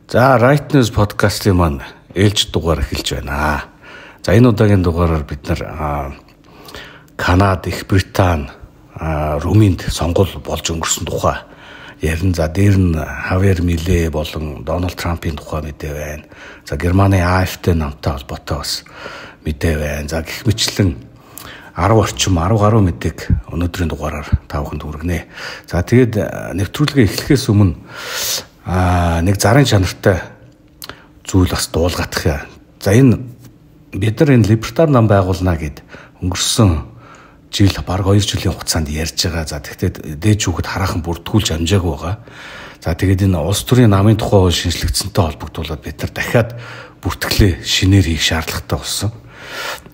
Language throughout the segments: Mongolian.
За, Right News podcast-ийн маань ээлж дугаар эхэлж байна. За, энэ удаагийн дугаараар бид нар Канада, Их Британи, Румынд сонгуул болж өнгөрсөн тухай ярина. За, дээр нь Хавьер Миле болон Дональд Трампын тухай мэдээ байна. За, Германы AfD намтай холбоотой бас мэдээ байна. За, гэх мэтлэн 10 гаруй мэдээг өнөөдрийн дугаараар та бүхэнд хүргэнэ. За, тэгээд нэвтрүүлгээ эхлэхээс өмнө нэг зарын чанартай зүйл бас дуулгах юм. За, энэ бид нар энэ либертар нам байгуулна гэд өнгөрсөн жил баг 2 жилийн хугацаанд ярьж байгаа. За, тэгтээ дээж хүүхэд хараахан бүртгүүлж амжаагүй байгаа. За, тэгээд энэ улс төрийн намын тухай шинжлэгдсэнтэй холбогдуулаад бид нар дахиад бүртгэлээ шинээр хийх шаардлагатай болсон.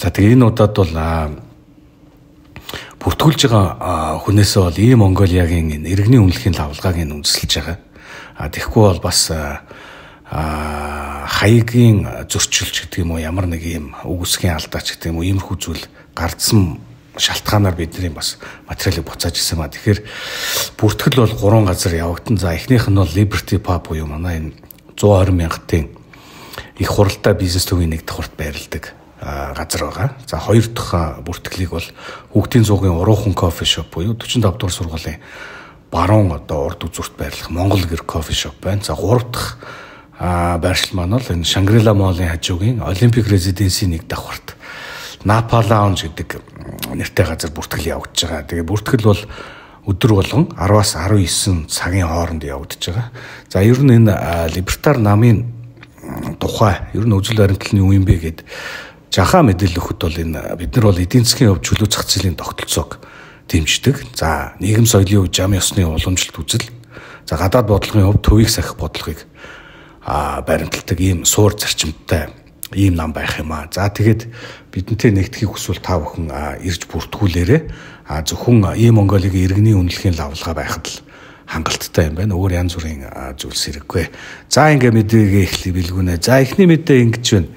За, тэгээд энэ удаад бол бүртгүүлж байгаа хүнээсээ бол ийм Монголиагийн иргэний үнэлгээний лавлгааг нь үндэслэж байгаа. Тэгэхгүй бол бас хаягийн зөрчилж гэдэг юм уу, ямар нэг юм үгсгийн алдаач гэдэг юм уу, иймэрхүү зүйл гардсан шалтгаанаар бидний бас материалыг буцааж ирсэн ба. Тэгэхээр бүртгэл бол 3 газар явагдсан. За, эхнийх нь бол Liberty Pub буюу манай энэ 120 мянгатын их хуралтай бизнес төвийн нэг давхарт байрладаг газар байгаа. За, хоёр дахь бүртгэлийг бол Хүүхдийн зуугийн Уруухан кофе шоп буюу 45 дугаар сургуулийн баруун одоо урд үзүүрт байрлах Монгол гэр кофе шоп байна. За, 3 дахь байршил маань бол энэ Шангрила молын хажуугийн Олимпик резиденсийн нэг давхарт Напа лаунж гэдэг нэртэй газар бүртгэл явагдаж байгаа. Тэгээ бүртгэл бол өдөр болгон 10-аас 19 цагийн хооронд явагдаж байгаа. За, ер нь энэ либертар намын тухай ер нь үзэл баримтлал нь юу юм бэ гэд жахаа мэдээлэл өгөхөд бол энэ бид нар бол эдийн засгийн хувьд чөлөө зах зээлийн тогтолцоог дэмждэг. За, нийгэм соёлын хувьд зам ёсны уламжлалт үзэл. За, гадаад бодлогын хувьд төвийг сахих бодлогыг баримталдаг ийм суур зарчимтай ийм нам байх юм аа. За, тэгээд бидэнтэй нэгдэхийг хүсвэл та бүхэн ирж бүртгүүлээрээ зөвхөн ийм Монголигийн иргэний үнэлгээний лавлгаа байхад л хангалттай юм байна. Өөр янз бүрийн зүйлс хэрэггүй. За, ингээ мэдээгээ эхлэе билгүнэ. За, эхний мэдээ ингэж байна.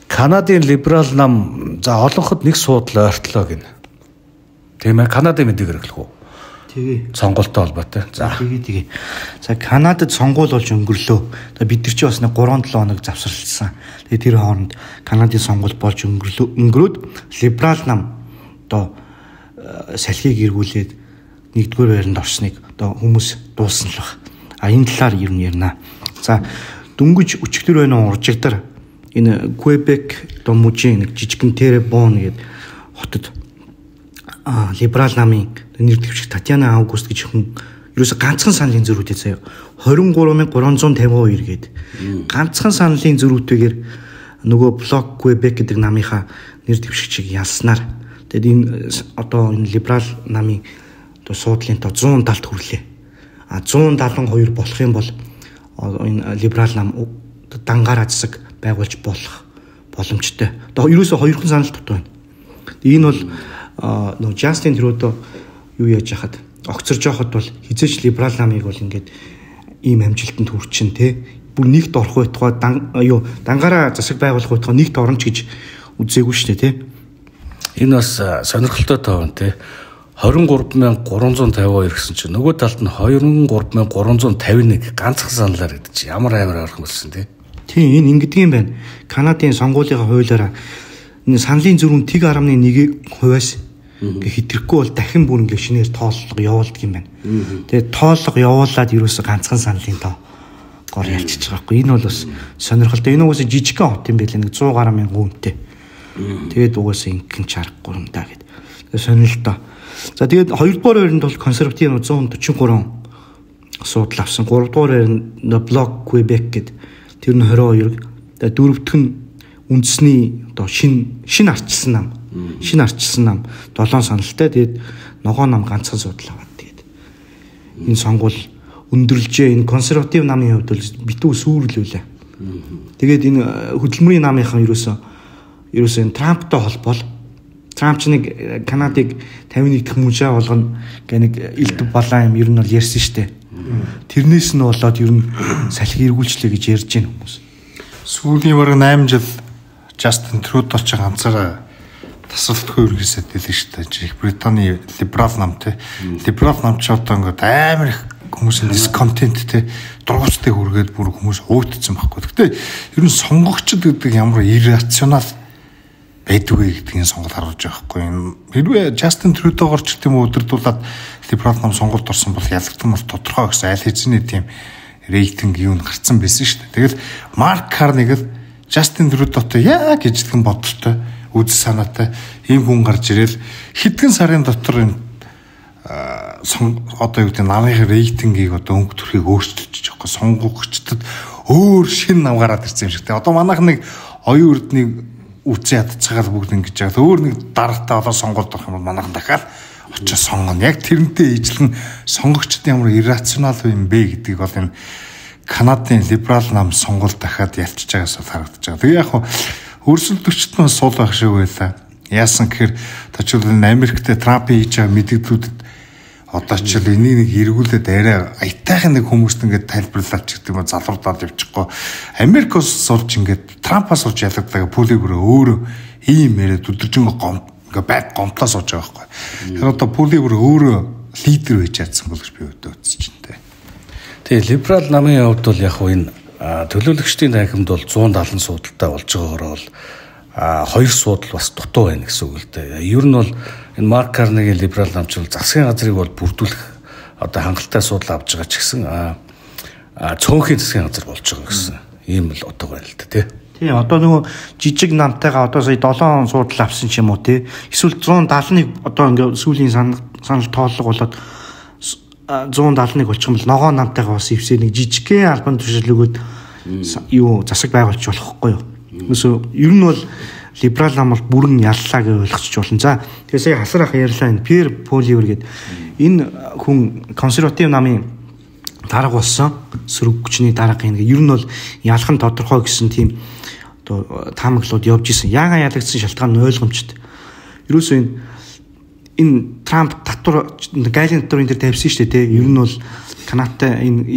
Канадын либерал нам за олонход нэг суудлаа ойртлоо гинэ. Тийм ээ, Канадын мэдээг хэрэглэх үү? Тэгээ. Сонгуультай холбоотой. За, тэгээ. За, Канадад сонгуул болж өнгөрлөө. Бид нар чи бас нэг 3-7 хоног завсарласан. Тэгээ тэр хооронд Канадын сонгуул болж өнгөрөөд либерал нам одоо салхийг эргүүлээд нэгдүгээр байранд орсныг одоо хүмүүс дуулсан л баг. Энэ талаар ер нь ярина. За, дөнгөж өчигдөр байна уржигдар энэ Quebec одоо мужийн нэг жижигэн Terrebonne гэдэг хотод либерал намын нэр дэвшигч Татьяна Аугуст гэж хүн ерөөсө ганцхан саналын зөрүүтэй заяа 23352 гээд ганцхан саналын зөрүүтэйгээр нөгөө Bloc Quebec гэдэг намынхаа нэр дэвшигчийг ялснаар тэгэд энэ одоо энэ либерал намын одоо суудлын тоо 170 хүрлээ. 172 болох юм бол энэ либерал нам дангаараа засаг байгуулж болох боломжтой. Одоо ерөөсө хоёрхан санал дутуу байна. Энэ бол нөө Justin Trudeau юу яаж яхад огцорж явахад бол хизээч либерал намыг бол ингээд ийм амжилтанд хүрчин те бүр нэгт орох байтугай дангаараа засаг байгуулах байтугай нэгт оронч гэж үзээгүй шүү дээ те. Энэ бас сонирхолтой тоон те 23352 гэсэн чинь нөгөө талд нь 23351 ганцхан саналаар гэдэг чинь ямар амар ойрхон болсон те. Тийм, энэ ингэдэг юм байна. Канадын сонгуулийн хуулиараа энэ саналын зөрүүн тэг 1.1%-аас хэтрэхгүй бол дахин бүр ингэ шинээр тооллого явуулдаг юм байна. Тэгээд тооллого явуулаад ерөөсө ганцхан саналын тоо гор ялчиж байгаа хгүй. Энэ бол бас сонирхолтой. Энэ угаасаа жижигхэн хот юм байлаа. Нэг 100 гаруй мянган хүнтэй. Тэгээд угаасаа ингэн чарахгүй юм даа гэд. Тэгээд сонирхолтой. За, тэгээд 2-р байранд бол консерватив 140 суудл авсан. 3-р байранд Bloc Quebec гэд тэр нь 22. Тэгээд 4-р нь үндэсний одоо шин арчилсан нам. Шин арчилсан нам 7 саналтай. Тэгээд ногоон нам ганцхан суудл аваад тэгээд энэ сонгуул өндөрлжээ. Энэ консерватив намын хувьд бол битүү сүрлүүлээ. Тэгээд энэ хөдөлмөрийн намынхан ерөөсөө энэ Трамптай холбоол. Трамп ч нэг Канадыг 51 дахь мужаа болгоно гэх нэг илт балаа юм ер нь бол ярьсан штэ. Тэрнээс нь болоод ер нь салхи эргүүлчлээ гэж ярьж байна хүмүүс. Сүүлийн бараг 8 жил Justin Trudeau ч ганцаараа тасралтгүй үргэлжлээд байлээ шүү дээ. Их Британий либерал нам те. Либерал нам ч одоо ингээд амар их хүмүүсийн дисконтент те дургуйчтай хүргээд бүр хүмүүс уутцсан байхгүй. Гэхдээ ер нь сонгогчд гэдэг ямар иррационал байдгүй гэдгийг сонголт харуулж байгаа байхгүй. Хэрвээ Justin Trudeau-гоор ч гэдэм үү өдөрдүүлээд либерал нам сонголт орсон бол ялгдан бол тодорхой гэсэн аль хэзээ тийм рейтинг юу н гарцсан байсан шүү дээ. Тэгэл Mark Carney гэл Justin Trudeau-той яа гэж тэгэн бодолтой үзэл санаатай ийм хүн гарч ирэл хэдхэн сарын дотор энэ одоо юу гэдэг намын рейтингийг одоо өнгө төрхийг өөрчилж байгаа сонгогчдод өөр шин нам гараад ирсэн юм шиг. Одоо манайх нэг оюун эрднийг үцээ ядцгаал бүгд ингэж яагаад өөр нэг дараатай одоо сонголт авах юм бол манайхан дахиад очиж сонгоно. Яг тэрнтэй ижилхэн сонгогчдын ямар иррационал юм бэ гэдгийг бол энэ Канадын либерал нам сонголт дахиад ялчиж байгаас харагдаж байгаа. Тэгээ яг өрсөлдөгчд нь сул байх шиг байлаа. Яасан гэхээр тачил Америкт Трампын хийж байгаа мэдээлэлүүдэд одоо ч л энийг нэг эргүүлээд арай аятайхан нэг хүмүүст ингээд тайлбарлаад ч гэдэг юм залруудаад явчихгүй. Америкос сурч ингээд Трампаас сурч ялагддаг Пулигөрөө өөрөө ийм яриад өдөржингөө ингээд байг гомтлоо сууж байгаа байхгүй. Тэгэхээр одоо Пулигөр өөрөө лидер байж чадсан бол гэж би өдөөцөж байна. Тэгээ либерал намын хувьд бол яг энэ төлөөлөгчдийн танхимд бол 170 суудалтай болж байгаагаар бол хоёр суудал бас дутуу байна гэсэн үг л дээ. Ер нь бол энэ Mark Carney-гийн либерал намчил засгийн газрыг бол бүрдүүлэх одоо хангалттай суудал авч байгаа ч гэсэн цөөнхийн засгийн газар болж байгаа гэсэн ийм л утга байна л да тий. Тий одоо нөгөө жижиг намтайгаа одоо сая 7 суудал авсан ч юм уу тий. Эсвэл 170-ыг одоо ингээ сүүлийн санал тооллого болоод 171 болчих юм бол ногоо намтайгаа бас ивсээ нэг жижигхэн албан тушаал өгөөд юу засаг байгуулж болохгүй юу. Эсвэл ер нь бол либерал нам бол бүрэн яллаа гэж ойлгочих болно. За тэгээ сая хасар ах ярьлаа энэ Pierre Poilievre гэдэг энэ хүн консерватив намын дарга болсон сөрөг хүчний дарга юм. Ер нь бол ялхан тодорхой гэсэн тийм одоо таамаглууд явж исэн. Яагаад ялагдсан шалтгаан нь ойлгомжтой. Ерөөсөө энэ Трамп татвар гайлын татварын дээр тавьсан шүү дээ тий. Ер нь бол Канадтай энэ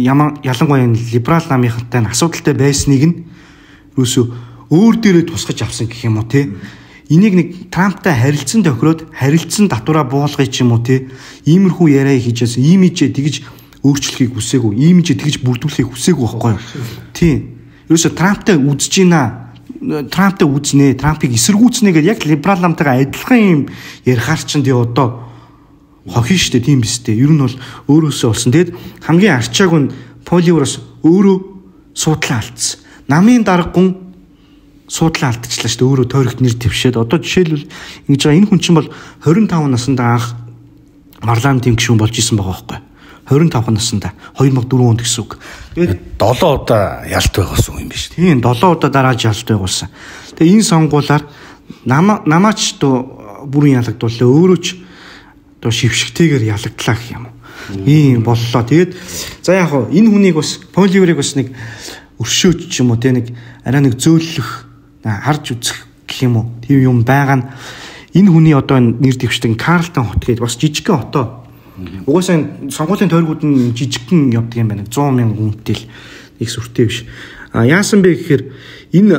ялангуяа энэ либерал намынхантай асуудалтай байсныг нь ерөөсөө өөр дээрээ тусгаж авсан гэх юм уу тий. Энийг нэг Трамптай харилцан тохироод харилцан татвараа буулгая ч юм уу тий. Иймэрхүү яриа хийжээс имижээ тэгж өөрчлөхийг хүсээгүй. Имижээ тэгж бүрдүүлэхийг хүсээгүй байхгүй юу. Тий. Ерөөсөө Трамптай үзэж гинэ. Трамптай үзнэ, Трампыг эсэргүүцнэ гэдэг яг либерал намтайгаа адилхан юм ярихаар ч тий одоо хохин штэ тийм биз дээ. Ер нь бол өөрөөсөө болсон. Тэгэд хамгийн арчааг нь Поливроос өөрөө суудлаа алдсан. Намын даргун суудлаа алдчихлаа штэ өөрөө тойрогт нэр твшээд. Одоо жишээлбэл ингэж байгаа энэ хүн чинь бол 25 наснда анх парламентын гишүүн болж исэн байгаа байхгүй. 25 наснда 2004 онд гэсэн үг. Тэгээд 7 удаа ялт байгуулсан юм биш. Тийм 7 удаа дарааж ялт байгуулсан. Тэгээ энэ сонгуулаар намаач дөө бүрэн ялагдууллаа. Өөрөө ч дөө шившгтэйгээр ялагдлаа гэх юм. Ийм боллоо. Тэгээд за яг хоо энэ хүнийг бас Поливрыг бас нэг өршөөж ч юм уу те нэг арай нэг зөөлөх харж үзэх гэх юм уу. Тийм юм байгаа нь энэ хүний одоо нэр дэвшдэг Карлтон хот гэдэг бас жижигхэн хотоо. Угаасаа сонгуулийн тойргууд нь жижигхэн явдаг юм байна. 100,000 хүнтэй л их сүртэй биш. Яасан бэ гэхээр энэ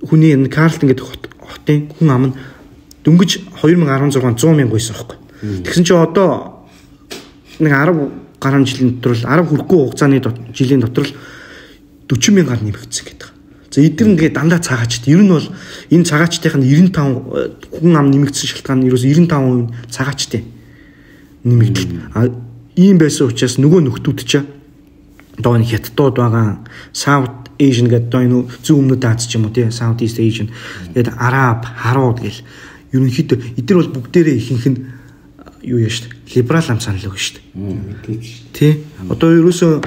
хүний энэ Карлтон гэдэг хотын хүн ам нь дөнгөж 2016 100,000 байсан байхгүй. Тэгсэн чинь одоо нэг 10 гаруй жилийн дотор л 10 хүрэхгүй хугацааны жилийн дотор л 40,000 гар нэмэгдсэн гэдэг. За эдгээр ингээд дандаа цагаачд. Ер нь бол энэ цагаачдын 95 хүн ам нэмэгдсэн шалтгаан нь ерөөс 95% цагаачтай нэмэгдэл. Ийм байсан учраас нөгөө нөхдүүд ч одоо энэ хятадууд байгаа South Asian гэдэг одоо энэ зүүн өмнөд Аз ч юм уу тий South East Asian тэгээд Араб, Харууд гэл ерөнхийдөө эдгээр бол бүгдээрээ ихэнх нь юу яа штэ либерал ам санал өгнө штэ. Мэдээж тий одоо ерөөсөө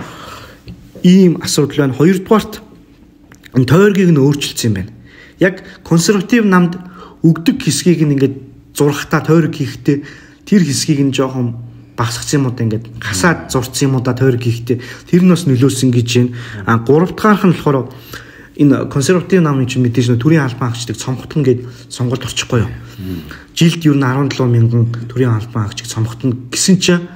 ийм асуудал байна. Хоёрдугаарт энэ тойргийг нь өөрчилсөн юм байна. Яг консерватив намд өгдөг хэсгийг нь ингээд зурхтаа тойрог хийхдээ тэр хэсгийг нь жоохон багсгсан юм уу да ингээд хасаад зурцсан юм уу да тойрог хийхдээ тэр нь бас нөлөөсөн гэж байна. Гурав дахь нь болохоор энэ консерватив намын чинь мэдээж нөө төрийн албан хаагчдыг цомготно гэд сонголт орчихгүй юу. Жилд ер нь 17,000 төрийн албан хаагчийг цомготно гэсэн чинь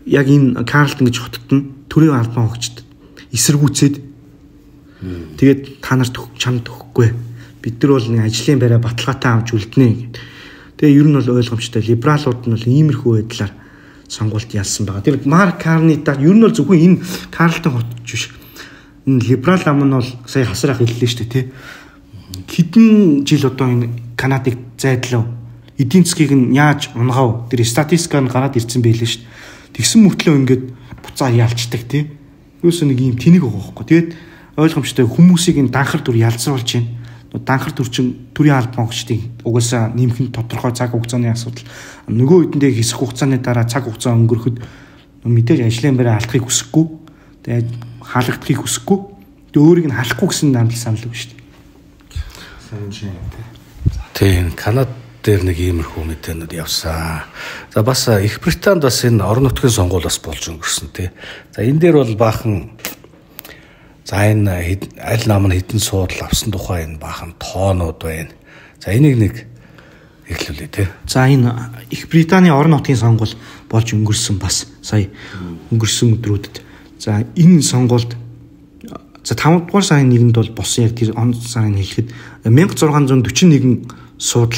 яг энэ Карлтон гэж хотод нь төрийн албан хаагчд эсэргүүцээд тэгээд та нарт чамд өгөхгүй. Бид нар бол нэг ажлын байраа баталгаатай авч үлднэ гэд. Тэгээ ер нь бол ойлгомжтой. Либералууд нь бол иймэрхүү байдлаар сонгуульд ялсан байгаа. Тэр Марк Карнита ер нь бол зөвхөн энэ Карлтон хот биш. Энэ либерал ам нь бол сая хасрах хэллээ шүү дээ, тий. Хэдэн жил одоо энэ Канадыг зайдлав. Эдийн засгийг нь яаж унгав? Тэр статистикаар гараад ирсэн байлээ шүү дээ. Тэгсэн мөртлөө ингээд буцаа ялцдаг, тий. Юусэн нэг юм тэнэг байгаа байхгүй. Тэгээд ойлгомжтой хүмүүсийг энэ данхар дүр ялцруулж байна. Данхар дүр чин төрийн албан хөгжтийг угаасаа нэмэх нь тодорхой цаг хугацааны асуудал. Нөгөө үдэндээ хэсэг хугацааны дараа цаг хугацаа өнгөрөхөд мэдээж ажлын байраа алдахыг хүсэхгүй. Тэгээд хаалгадахыг хүсэхгүй. Тэгээд өөрийг нь халахгүй гэсэн нандал санал өгч шүү дээ. Тийм Канад дээр нэг иймэрхүү мэдээнүүд явсан. За бас Их Британд бас энэ орон нутгийн сонгуул бас болж өнгөрсөн тий. За энэ дээр бол баахан за энэ аль нам нь хэдэн суудл авсан тухай энэ баахан тоонууд байна. За энийг нэг эхлүүлээ тий. За энэ Их Британий орон нутгийн сонгуул болж өнгөрсөн бас сая өнгөрсөн өдрүүдэд. За энэ сонгуульд за 5 дугаар сарын 1-нд бол босон яг тэр он сарын хэлэхэд 1641 суудл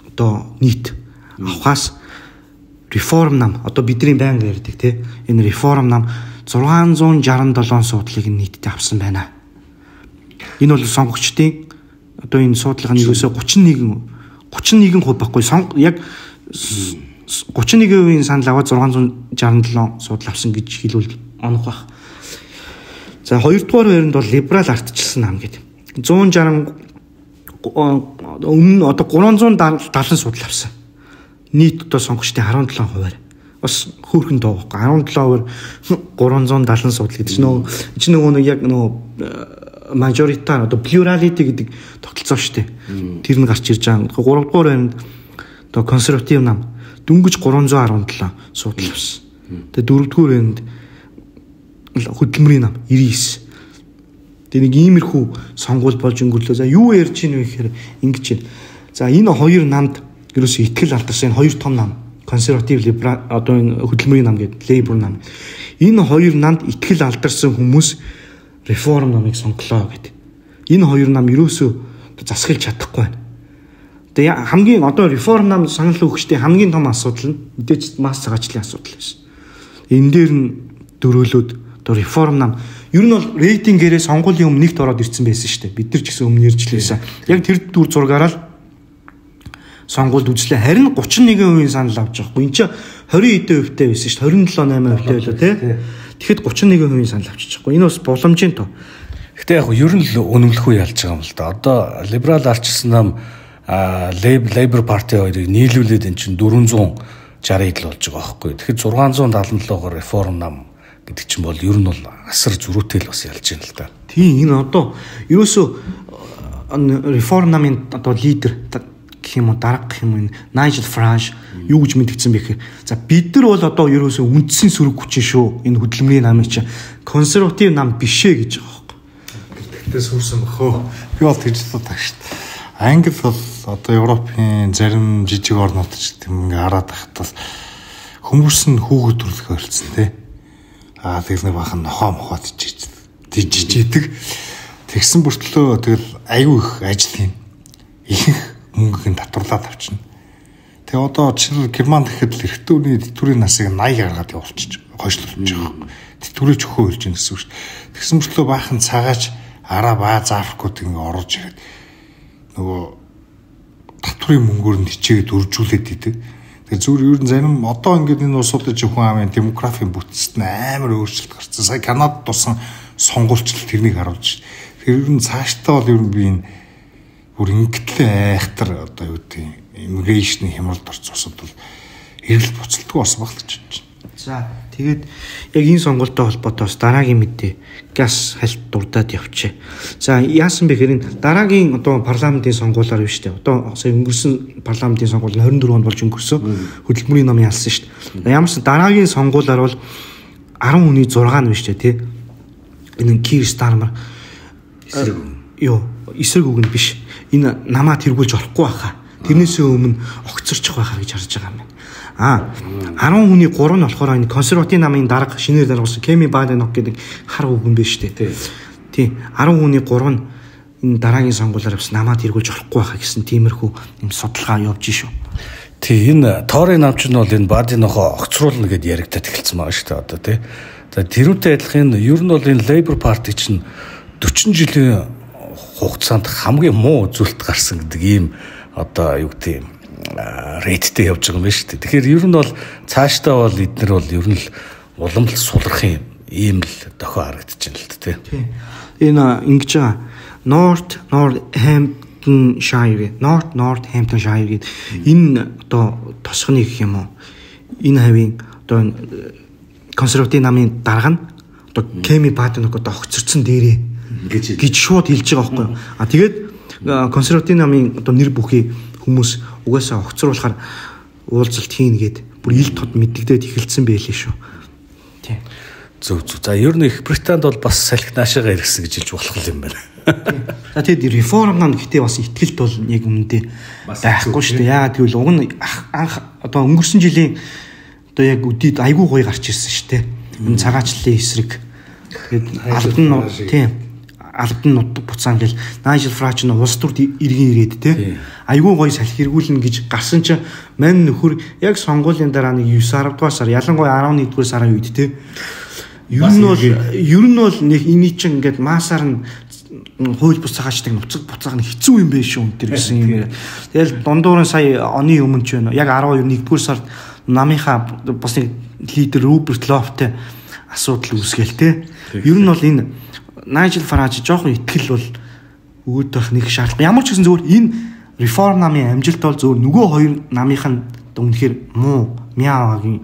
одоо нийт авахаас реформ нам одоо бидний байнга ярьдаг тий. Энэ реформ нам 667 суудлыг нийтдээ авсан байна. Энэ бол сонгогчдын одоо энэ суудлага нь ерөөсөө 31% байхгүй яг 31% санал аваад 667 суудл авсан гэж хэлвэл онох байх. За хоёрдугаар байранд бол либерал ардчилсан нам гэдэг. 160 өмнө одоо 370 суудл авсан. Нийт одоо сонгогчдын 17%. Бас хөөрхөн доо байхгүй 17%-аар 370 суудл гэдэг чинь нөгөө яг нөгөө majority одоо plurality гэдэг тогтолцоо шүү дээ. Тэр нь гарч ирж байгаа. 3 дугаар байранд одоо консерватив нам дөнгөж 317 суудл авсан. Тэгээ 4 дугаар байранд хөдөлмөрийн нам 99. Тэгээ нэг иймэрхүү сонгуул болж өнгөрлөө. За юу ярьж ийн вэ гэхээр ингэж байна. За энэ хоёр намд ерөөсөө итгэл алдарсан энэ хоёр том нам консерватив либерал одоо энэ хөдөлмөрийн нам гэдэг лейбор нам. Энэ хоёр намд итгэл алдарсан хүмүүс реформ намыг сонглоо гэдэг. Энэ хоёр нам ерөөсөө засахыг чадахгүй байна. Тэгээ хамгийн одоо реформ нам санал өгчтэй хамгийн том асуудал нь мэдээж масс цагаачлалын асуудал байсан. Энэ дээр нь дөрөөлөд одоо реформ нам ер нь бол рейтингээрээ сонгуулийн өмнө нэгт ороод ирсэн байсан шүү дээ. Бид нар ч гэсэн өмнө ярьж лээсэн. Яг тэр дүр зургаараа л сонгуульд үзлээ. Харин 31% санал авч байгаа. Энд чинь 20% байсан шүү дээ. 27-8% байлоо тий. Тэгэхэд 31% санал авчиж байгаа. Энэ бас боломжийн тоо. Гэхдээ яг ер нь л үнэмлэхгүй ялж байгаа юм л да. Одоо либерал арчилсан нам Labour Party хоёрыг нийлүүлээд эн чинь 460-ыг л болж байгаа байхгүй. Тэгэхээр 677-оор реформ нам гэдэг чинь бол ер нь бол асар зөрүүтэй л бас ялж байна л да. Тийм энэ одоо ерөөсөө реформ намын одоо лидер гэх юм уу дарга гэх юм уу Nigel Farage юу гэж мэдгдсэн бэ гэхээр за бид нар бол одоо ерөөсөө үндсэн сөрөг хүчин шүү. Энэ хөдөлмөрийн намын чинь консерватив нам бишээ гэж байгаа байхгүй. Тэгтээ сүрсэн бөхөө. Би бол тэгж боддог шүү дээ. Англи бол одоо Европын зарим жижиг орнууд ч тийм ингээ хараад байхад хүмүүс нь хүүхэд төрлөхөөр хэлсэн тий. Тэр нэг бахан нохоо мохоод тижижээдэг. Тэгсэн бүртлөө тэгэл аюу их ажил юм. Их мөнгөийг татварлаад авчна. Тэгээ одоо жишээл Герман гэхэд л эрхтүүний тэтгэврийн насыг 80 гаргаад явуулчих хойшлуулж байгаа. Тэтгэврийг өхөө хэлж гин гэсэн үг шүү дээ. Тэгсэн бүртлөө баахан цагаач араа баа зааврахгүйд ингээ орж ирээд нөгөө татврын мөнгөөр нь хичээгээд үржүүлээд идэг. Тэгээ зүгээр ер нь зарим одоо ингээд энэ улсуудад зөвхөн амын демографийн бүтцэд нь амар өөрчлөлт гарсан. Сая Канадад тусан сонгуульчлал тэрнийг харуулж байна. Тэр ер нь цаашдаа бол ер нь би энэ бүр ингэтлээ айхтар одоо юу гэдэг иммиграшны хямралд орсон усуд бол эргэлт буцалтгүй болсон багтаж байна. За тэгээд яг энэ сонгуультай холбоотой бас дараагийн мэдээ газ хальт дурдаад явчихъя. За яасан бэ гэхээр энэ дараагийн одоо парламентын сонгуулиар биш үү? Одоо сая өнгөрсөн парламентын сонгуул 24 онд болж өнгөрсөн. Хөдөлмөрийн ном ялсан шүү дээ. Ямарч дараагийн сонгуулиар бол 10 хүний 6 нь биш үү тий? Энэ Keir Starmer эсрэг үг нь биш. Энэ намаа тэргүүлж орохгүй байхаа. Тэрнээсээ өмнө огцорчих байхаа гэж харж байгаа юм байна. 10 хүний 3 нь болохоор энэ консерватив намын дарга шинээр даргуулсан Кеми Баденок гэдэг хар үгэн биш үү тий. 10 хүний 3 нь энэ дараагийн сонгуулиар бас намаа тэргүүлж орохгүй байхаа гэсэн тиймэрхүү юм судалгаа явж шүү. Тий энэ Торын намч нь бол энэ Бадинохоо огцруулна гэд яригдаад эхэлсэн байгаа шүү дээ одоо тий. За тэрүүтэй адилхан ер нь бол энэ Labour Party чинь 40 жилийн хугацаанд хамгийн муу үзүүлэлт гарсан гэдэг ийм одоо юу гэдэг рейттэй явж байгаа юм байна шүү дээ. Тэгэхээр ер нь бол цаашдаа бол эднэр бол ер нь л улам л сулрах ийм л дохио харагдаж байна л дээ тий. Энэ ингэж байгаа Northampton Shire гэдэг энэ одоо тосгоны гэх юм уу энэ хавийн одоо консерватив намын дарга нь одоо Кеми Бадинок одоо огцорцсон дээрээ гэж шууд хэлж байгаа байхгүй. А тэгээд консерватив намын одоо нэр бүхий хүмүүс угаасаа огцруулахаар уулзалт хийн гээд бүр ил тод мэддэгдээд эхэлсэн байлээ шүү. Тийм. Зөв. За ер нь Их Британд бол бас салхи наашаага иргэсэн гэж хэлж болох юм байна. За тэгээд реформ нам гэхдээ бас ихтгэлт бол яг өмнөдөө байхгүй шүү дээ. Яагаад гэвэл уг нь анх одоо өнгөрсөн жилийн одоо яг үдид айгүй гоё гарч ирсэн шүү дээ. Энэ цагаачлалын эсрэг тэгээд албан нутаг буцаан гэл Найжел Фараж нь улс төрд иргэн ирээд те айгүй гоё салхи эргүүлнэ гэж гарсан чинь мань нөхөр яг сонгуулийн дараа нэг 9 10 дугаар сар ялангуяа 11 дугаар сарын үед те ер нь бол нэг эний чинь ингээд маасаар нь хууль бус цагаачдаг нуцаг буцааг нь хэцүү юм бэ шүү энэ гэсэн юм. Тэгэл дундуур нь сая оны өмнө ч байна. Яг 12-р сард намынхаа бас нэг лидер Роберт Лофтэй асуудал үүсгээл те. Ер нь бол энэ Найжел Фараж жоохон итгэл бол өгөөд байх нэг шаардлага. Ямар ч гэсэн зөвөр энэ реформ намын амжилт бол зөвөр нөгөө хоёр намынх нь үнэхээр муу мяагийн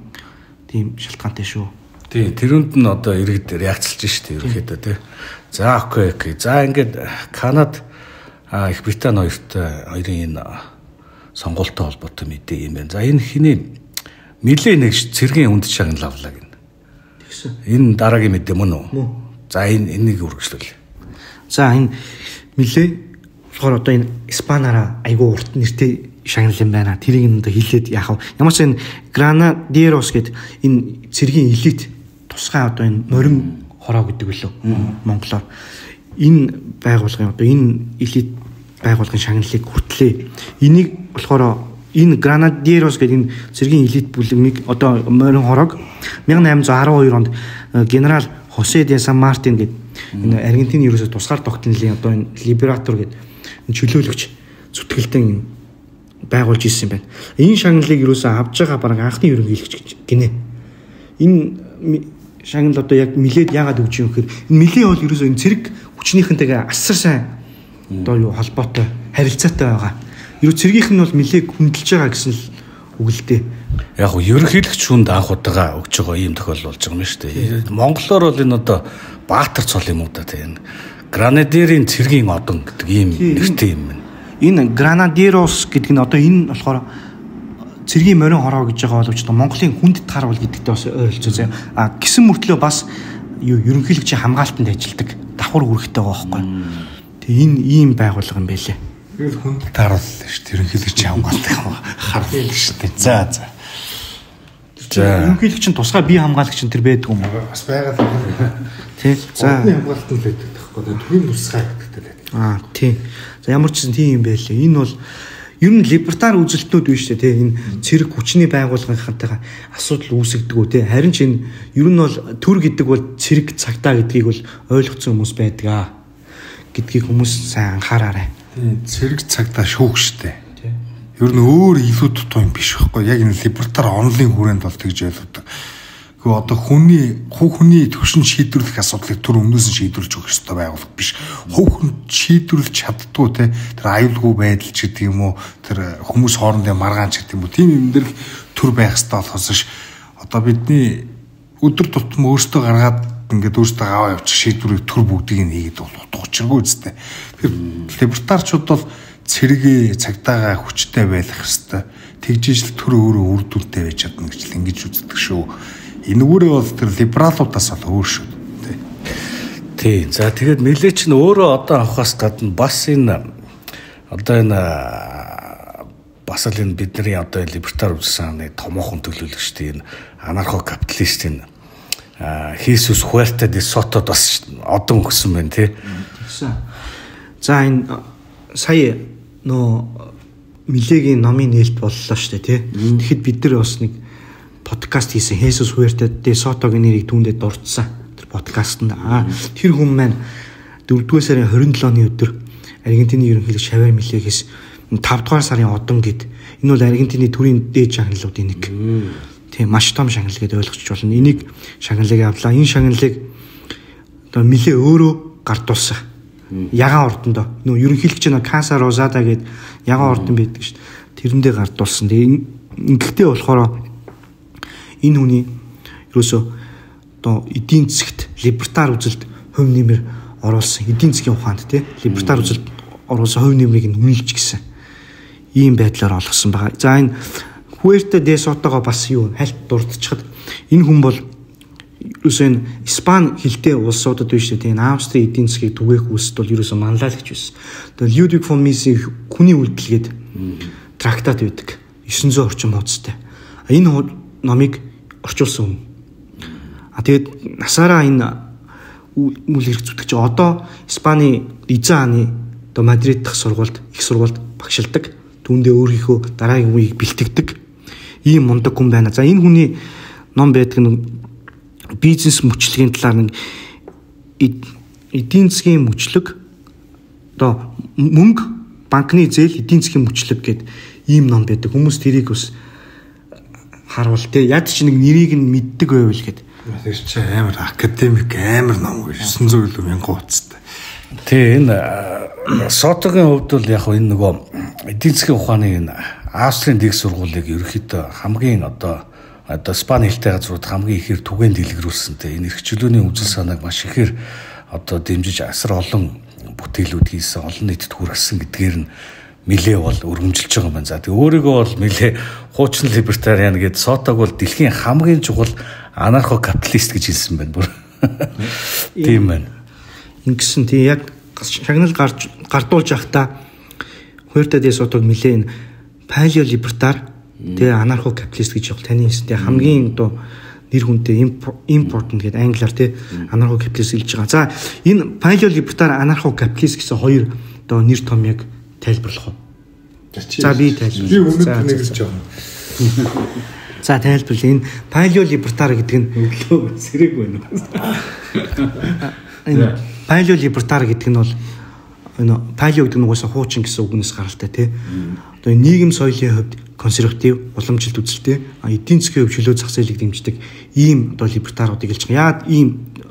тийм шалтгаантай шүү. Тийм тэрүнд нь одоо иргэд реакцлж штэ ерөөхдөө тий. За окей. За ингээд Канад Их Британи хоёрын энэ сонгуультай холбоотой мэдээ юм байна. За энэ хиний нэлээ нэг цэргийн үнд шагнал авлаа гин. Тэгсэн. Энэ дараагийн мэдээ мөн үү? Мөн. За энийг үргэлжлүүл. За энэ нэлээ болохоор одоо энэ Испаниараа айгүй урт нэртэй шагнал юм байна. Тэрийг нь одоо хэлээд яах вэ? Ямар ч энэ Granadeiros гэдэг энэ цэргийн элит тусгай одоо энэ морин хороо гэдэг үлээ монголоор энэ байгууллагын одоо энэ элит байгууллагын шагналыг хүртлээ. Энийг болохоор энэ Granadeiros гэдэг энэ цэргийн элит бүлэг одоо морин хороог 1812 онд генерал Хосе де Сан Мартин гэдэг энэ Аргентины ерөөсөө тусгаар тогтнолын одоо энэ либератор гэдэг энэ чөлөөлөгч зүтгэлтэн байгуулж ирсэн юм байна. Энэ шагналыг ерөөсөө авж байгаа баг анхны ерөнхийлөгч гэж гинэ. Энэ шагнал одоо яг милээд яагаад өгч юм гэхээр энэ милээ бол ерөөсөө энэ цэрэг хүчнийхэнтэйгээ асар сайн одоо юу холбоотой харилцаатай байгаа. Ерөө цэргийнх нь бол милээг хүндэлж байгаа гэсэн л үгэлдээ. Яг нь ерөнхийлөгч хүнд анх удаага өгч байгаа ийм тохиол болж байгаа юм шүү дээ. Монголоор бол энэ одоо Баатар цол юм уу да тийм. Гранадерийн цэргийн одон гэдэг ийм нэртэй юм байна. Энэ Granadeiros гэдэг нь одоо энэ болохоор цэргийн морин хороо гэж байгаа боловч Монголын хүнд таарвал гэдэгтэй бас ойролцоо заяа. А гисэн мөртлөө бас ерөнхийлөгчийн хамгаалтанд ажилладаг давхар үүрэгтэй байгаа байхгүй. Тэгээ энэ ийм байгууллага юм байлээ. Тэгэл хүнд таарууллаа шүү дээ. Ерөнхийлөгчийн хамгаалдаг харлаа шүү дээ. За. Ерөнхийлөгч нь тусгай бие хамгаалагч нь тэр байдаг юм уу? Бас байгаад байна. Тий. За. Хамгаалалт нь л байдаг байхгүй. Төрийн тусгай гэдэгтэй л байдаг. Тий. За ямар ч гэсэн тийм юм байлээ. Энэ бол ер нь либертар үзэлтнүүд биш үү те энэ цэрэг хүчний байгууллагынхантайгаа асуудал үүсгдэг үү те харин ч энэ ер нь бол төр гэдэг бол цэрэг цагтаа гэдгийг бол ойлгоцсон хүмүүс байдаг гэдгийг хүмүүс сайн анхаараарай. Цэрэг цагтаа шүүх штэ. Ер нь өөр илүү дутуу юм биш байхгүй яг энэ либертар онлын хүрээнд бол тэгж ойлгодог. Гэхдээ одоо хүний төвшин шийдвэрлэх асуудлыг түр өмнөөс нь шийдвэрлэж өгөх ёстой байгууллага биш. Хүн шийдвэрлэж чаддгүй те тэр аюулгүй байдал ч гэдэг юм уу тэр хүмүүс хоорондын маргаан ч гэдэг юм уу тийм юм дээр төр байх ёстой болохоос ш одоо бидний өдөр тутам өөртөө гаргаад ингээд өөртөө аваа явчих шийдвэрийг төр бүгдийг нь хийгээд бол утга учиргүй үстэй. Тэгэхээр либертарчууд бол цэрэг цагдаагаа хүчтэй байх ёстой. Тэгжиж л төр өөрөө үр дүнтэй байж чадна гэж л ингэж үздэг шүү. Энэгүүрээ бол тэр либералуудаас бол өөр шүү. Тий. За тэгээд нэлээч нь өөрөө одоо авахаас гадна бас энэ одоо энэ бас л энэ бидний одоо либертар үзсэн нэг томоохон төлөөлөгчтэй энэ анархо капиталист энэ Jesus Huerta de Soto бас одоо өнгөсөн байна тий. За энэ сая нөө Милегийн номын нээлт боллоо шүү дээ тий. Тэгэхэд бид нар бас нэг подкаст хийсэн Jesus Huerta de Sotoгийн нэрийг түүндээ дурдсан. Тэр подкастт тэр хүн маань 4-р сарын 27-ны өдөр Аргентины ерөнхийлөгч Хавьер Милегээс 5-р сарын одон гэд энэ бол Аргентины төрийн дээд шагналуудын нэг. Тийм маш том шагнал гэдээ ойлгоч болно. Энийг шагналыг авлаа. Энэ шагналыг одоо Миле өөрөө гардуулсан. Ягаан ордондоо нөө ерөнхийлөгч нь Casa Rosada гээд ягаан ордон байдаг шүү дээ. Тэрэндээ гардуулсан. Тэгээ ингэхдээ болохоор энэ хүний ерөөсөө одоо эдийн засгт либертар үзэлд хувь нэмэр оруулсан. Эдийн засгийн ухаанд тий либертар үзэлд оруулсан хувь нэмрийг нь үнэлж гисэн. Ийм байдлаар олгосон байгаа. За энэ Huerta de Sotogоо бас юу хальт дурдчихад энэ хүн бол ерөөсөө энэ Испани хэлтэй улсуудад биш үү тийм Австрийн эдийн засгийг түгээх үүсэлт бол ерөөсөө манлайлагч байсан. Тэгээ Людвиг фон Мисийн хүний үйлдэлгээд трактат байдаг. 900 орчим хуудастай. Энэ номыг орчуулсан хүн. Тэгээд насаараа энэ үйл хэрэг зүтгэж одоо Испани Изааны одоо Мадрид дахь сургуульд их сургуульд багшилдаг. Түүндээ өөрийнхөө дараагийн үеийг бэлтгэдэг. Ийм мундаг хүн байна. За энэ хүний ном байдаг нэг бизнес мөчлөгийн талаар нэг эдийн засгийн мөчлөг одоо мөнгө банкны зээл эдийн засгийн мөчлөг гэд ийм ном байдаг. Хүмүүс тэрийг бас харуул те яд чи нэг нэрийг нь мэддэг байвал гэд. Тэр чи амар академик амар ном 900 илүү 1000 хуудастай. Тэ энэ Сотогийн хувьд бол яг энэ нөгөө эдийн засгийн ухааны энэ Австрийн дэг сургуулийг ерөөхдөө хамгийн одоо Испани хэлтэй газрууд хамгийн ихээр түгээн дэлгэрүүлсэн те энэ эрхчлөөний үзэл санааг маш ихээр одоо дэмжиж асар олон бүтээлүүд хийсэн, олон нийтэд хүргэсэн гэдгээр нь Миле бол өргөмжилж байгаа юм байна. За тэг өөрийгөө бол Миле хуучин либертариан гэд Сотог бол дэлхийн хамгийн чухал анархо капиталист гэж хэлсэн байна бүр. Тийм байна. Ингэсэн тий яг шагнал гардуулж явахдаа Huerta de Sotog Миле энэ палео либертар тэгээ анархо капиталист гэж яг таны хэлсэн. Тэгээ хамгийн одоо нэр хүнтэй important гэдэг англиар тий анархо капиталист хэлж байгаа. За энэ палео либертар анархо капиталист гэсэн хоёр одоо нэр томьёог тайлбарлах уу? За би тайлбарлая. Би өмнөд нэгж байгаа. За тайлбарлая. Энэ палео либертар гэдэг нь өглөө сэрэг байна. Энэ палео либертар гэдэг нь бол энэ палео гэдэг нь угаасаа хуучин гэсэн үгнээс гаралтай тий. Одоо нийгэм соёлын хувьд консерватив, уламжилт үзэлтэй, эдийн засгийн хувьд чөлөө зах зээлийг дэмждэг ийм одоо либертаруудыг хэлж байгаа. Яагаад ийм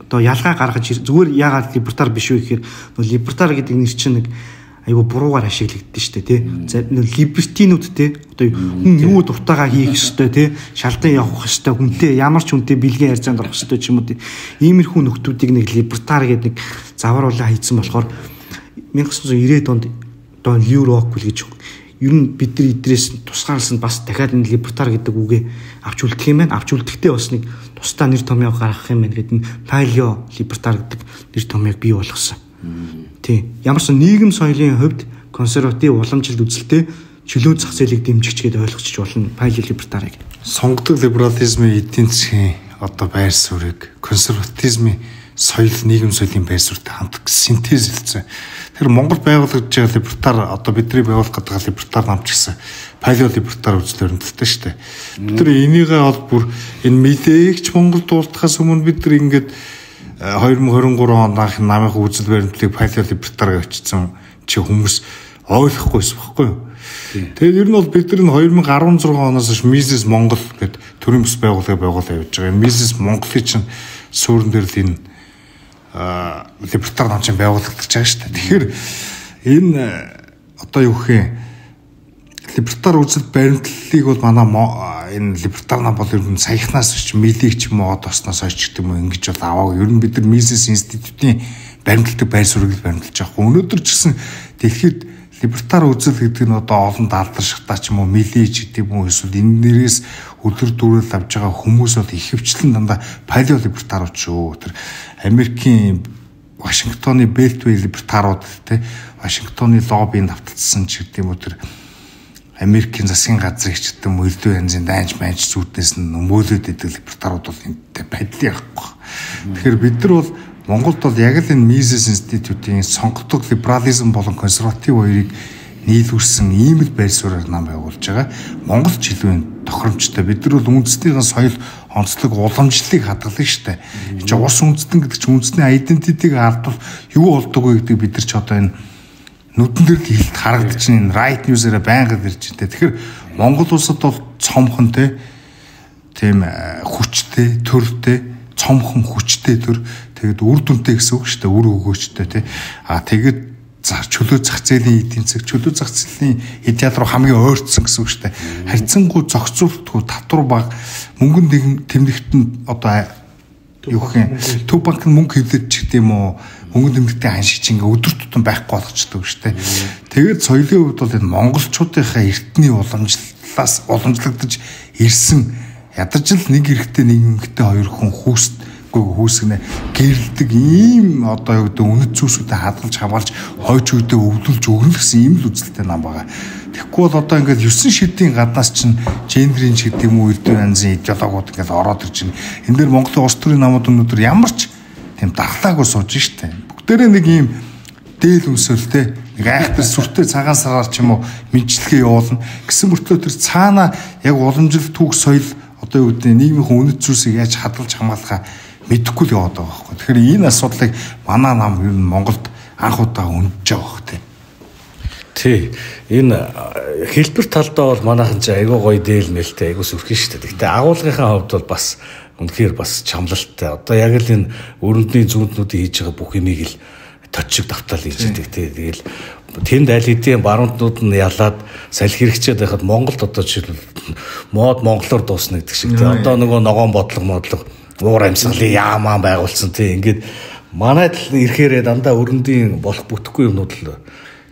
одоо ялгаа гаргаж зүгээр яагаад либертар биш вэ гэхээр либертар гэдэг нэр чинь нэг айгу буруугаар ашиглагддаг шүү дээ тий. За либертинууд тий одоо хүн юу дуртайгаа хийх ёстой тий шалдан явах ёстой хүнтэй ямар ч хүнтэй бэлгийн харьцаанд орох ёстой ч юм уу тий. Иймэрхүү нөхдүүдийг нэг либертар гэдэг нэг завааруулаа хийцэн болохоор 1990-ад онд одоо Льюроквил гэж ер нь бид нар эдрээс тусгаарлсан бас дахиад энэ либертар гэдэг үгээ авч үлдэх юм байна. Авч үлдэхдээ бас нэг тусдаа нэр томьёог гаргах юм байна гэдэг нь палео либертар гэдэг нэр томьёог бий болгосон. Тийм. Ямар ч нийгэм соёлын хувьд консерватив уламжилт үзэлтэй чөлөө зах зээлийг дэмжигч гэдээ ойлгочих болно палео либертарыг. Сонгодог либерализмын эдийн засгийн одоо байр суурийг консерватизмын соёл нийгэм соёлын байр суурьтай хамт синтез хэлсэн. Тэр Монгол байгуулагдж байгаа либертар одоо бидний байгуулах гэдэг либертар намч гэсэн палео либертар үзэл өрнөлттэй шүү дээ. Бид нар энийгээ бол бүр энэ Милеэгч Монгол дуулахаас өмнө бид нар ингээд 2023 онд намын үзэл баримтлалыг палео либертар авчирсан чи хүмүүс ойлгохгүйсэн баггүй юу? Тэгээд ер нь бол бид нар 2016 оноос хойш Mises Монгол гэдэг төрийн бүс байгууллагыг явуулж байгаа. Энэ Mises Монголын чинь суурин дээр л энэ либертар намчин байгуулагдаж байгаа шүү дээ. Тэгэхээр энэ одоо юу гэх юм либертар үзэл баримтлалыг бол манай энэ либертар нам бол ер нь саяхнаас ч Милег ч юм уу одоосноос хойш гэдэг юм ингэж бол аваагүй. Ер нь бид нар Mises институтын баримтлагдаг байр суурийг баримтлаж байгаа. Өнөөдөр ч гэсэн дэлхийд либертар үзэл гэдэг нь одоо олон даалдаршигтай ч юм уу Милег гэдэг юм уу эсвэл энэ нэрээс өдөр дүүрэл авж байгаа хүмүүс бол ихэвчлэн дандаа палео либертарууд шүү. Тэр Америкийн Вашингтоны Белтвей либертарууд те Вашингтоны лоббинд авталцсан ч гэдэг юм уу тэр Америкийн засгийн газрыг ч гэдэг юм уу элдв янзын дайнч майч зүуднээс нь өмөөлөд идэг либертарууд бол энэтэй байдлын явахгүй. Тэгэхээр бид нар бол Монголд бол яг л энэ Mises институтын сонгодог либерализм болон консерватив хоёрыг нийлүүлсэн ийм л байр суурьаар нам байгуулж байгаа. Монголч илүү тохиромжтой. Бид нар бол үндэстнийхэн соёл онцлог уламжлалыг хадгална шүү дээ. Энд чинь ус үндэстэн гэдэг чинь үндэсний айдентитиг алдвал юу болдог вэ гэдэг бид нар ч одоо энэ нүдэн дээр л илт харагдаж энэ right news-аараа байнга ирж байна. Тэгэхээр Монгол улсад бол цомхон тийм хүчтэй, төртэй, цомхон хүчтэй төр тэгээд үр дүнтэй гэсэн үг шүү дээ. Үр өгөөчтэй тий. Тэгээд чөлөө зах зээлийн эдийн засаг, чөлөө зах зээлийн идеал руу хамгийн ойртсон гэсэн үг шүү дээ. Харьцангуй зохицуултгүй татвар баг мөнгөн тэмдэгтэн одоо юу гэх юм төв банк нь мөнгө хэвлэж ч гэдэм үү мөнгөн тэмдэгтийн аншиж ингээ өдөр тутам байхгүй болгочдөг шүү дээ. Тэгээд соёлын хувьд бол энэ монголчуудынхаа эртний уламжлагдаж ирсэн ядарч л нэг эрэгтэй нэг эмэгтэй хоёр хүн хүүсгэнэ гэрэлдэг ийм одоо юу гэдэг үнэт зүйлсүүдэд хадгалж хамгаалж хойч үедээ өвлүүлж өгнө гэсэн ийм л үзэлтэй нам байгаа. Тэгэхгүй бол одоо ингээд 9 шидийн гаднаас чинь гендерийн ч гэдэг юм уу эрдэнэ янзын идеологиуд ингээд ороод ирж байна. Энэ дээр Монголын улс төрийн намууд өнөөдөр ямар ч тийм дархлаагүй сууж штэ. Бүгдээрээ нэг ийм дээл өмсөлтэй нэг айхтар сүртэй цагаан сараар ч юм уу мэдчилгээ явуулна гэсэн мөртлөө тэр цаана яг уламжлалт түүх соёл одоо юу гэдэг нийгмийн үнэт зүйлсийг яаж хадгалж хамгаалахаа мэдэхгүй л яваад байгаа байхгүй. Тэгэхээр энэ асуудлыг манай нам ер нь Монголд анх удаа өндөж байгаа бох тий. Энэ хэлбэр талдаа бол манайхан ч айгүй гоё дээлмэлтэй айгүй сүрхэн шүү дээ. Гэтэ агуулгынхаа хувьд бол бас үнэхээр бас чамлалтай. Одоо яг л энэ өрөндний зүүнтнүүдийн хийж байгаа бүх юмыг л точиг давтаал хийж идэг тий. Тэгэл тэнд аль хэдийн баруунтнууд нь ялаад салхи хэрэгчээд байхад Монголд одоо жишээл мод монголоор дуусна гэдэг шиг тий. Одоо нөгөө ногоон бодлого уур амьсгалын яамаа байгуулсан тий. Ингээд манайд л ирэхээрээ дандаа өрөндийн болох бүтэхгүй юмнууд л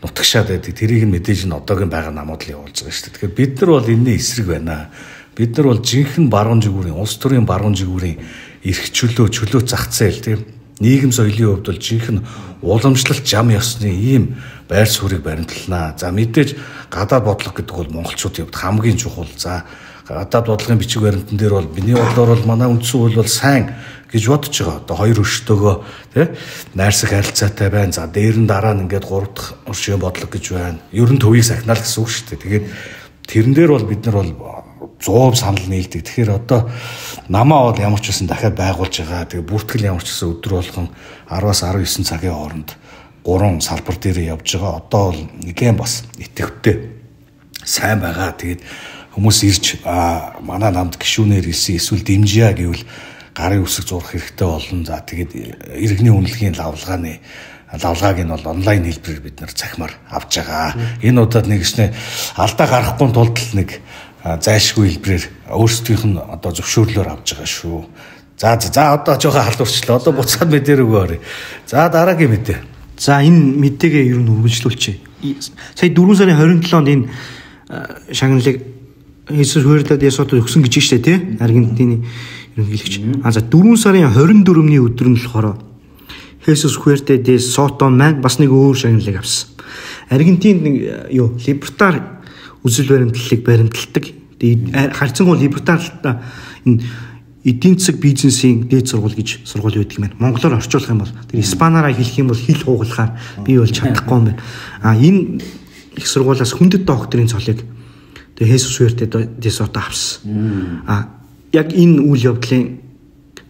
нутагшаад байдаг. Тэрийг нь мэдээж нь одоогийн байгаа намууд л явуулж байгаа шүү дээ. Тэгэхээр бид нар бол энэний эсрэг байна. Бид нар бол жинхэнэ баруун жигүүрийн улс төрийн баруун жигүүрийн эрх чөлөө зах зээл тийм нийгэм соёлын хувьд бол жинхэнэ уламжлалт зам ёсны ийм байр суурийг баримтлана. За мэдээж гадаад бодлого гэдэг бол монголчуудын хувьд хамгийн чухал. За гадаад бодлогын бичиг баримтан дээр бол миний бодлоор бол манай үндсэн хууль бол сайн гэж бодож байгаа. Одоо хоёр өрштөөгөө тий найрсаг харилцаатай байна. За дээр нь дараа нь ингээд 3 дахь өршийн бодлого гэж байна. Ер нь төвийг сахинал гэсэн үг шүү дээ. Тэгээд тэрэн дээр бол бид нар бол 100% санал нийлдэг. Тэгэхээр одоо намаа бол ямар ч байсан дахиад байгуулж байгаа. Тэгээ бүртгэл ямар ч байсан өдөр болгон 10-аас 19 цагийн хооронд 3 салбар дээр явж байгаа. Одоо бол нэгэн бас итэвхтэй сайн байгаа. Тэгээд хүмүүс ирж манай намд гишүүнээр ирсэн эсвэл дэмжиа гэвэл гарын үсэг зурх хэрэгтэй болно. За тэгээд иргэний үнэлгээний лавлагааг нь бол онлайн хэлбэрээр бид нар цахимаар авч байгаа. Энэ удаад нэгснээ алдаа гарахгүй тулд л нэг зайлшгүй хэлбэрээр өөрсдийнх нь одоо зөвшөөрлөөр авч байгаа шүү. За одоо жоохон халдварчлаа. Одоо буцаад мэдээр өгөөрэй. За дараагийн мэдээ. За энэ мэдээгээ ер нь үргэлжлүүлчихье. Сая 4 сарын 27-нд энэ шагналыг Иесус Хуэртэ де Сото өгсөн гэж штэ тий. Аргентины ерөнхийлөгч. За 4 сарын 24-ний өдөр нь болохоор Иесус Хуэртэ де Сото маань бас нэг өөр шагналыг авсан. Аргентинд нэг либертар үзэл баримтлалыг баримталдаг. Тэгээд харьцангуй либертарлалтаа энэ эдийн засаг бизнесийн дээд сургууль гэж сургууль байдаг юм байна. Монголоор орчуулах юм бол тэр испанаараа хэлэх юм бол хэл хуугалахаар би бол чадахгүй юм байна. Энэ их сургуулиас хүндэт докторийн цолыг тэгээ Иесус Хуэртэ де Сото авсан. Яг энэ үйл явдлын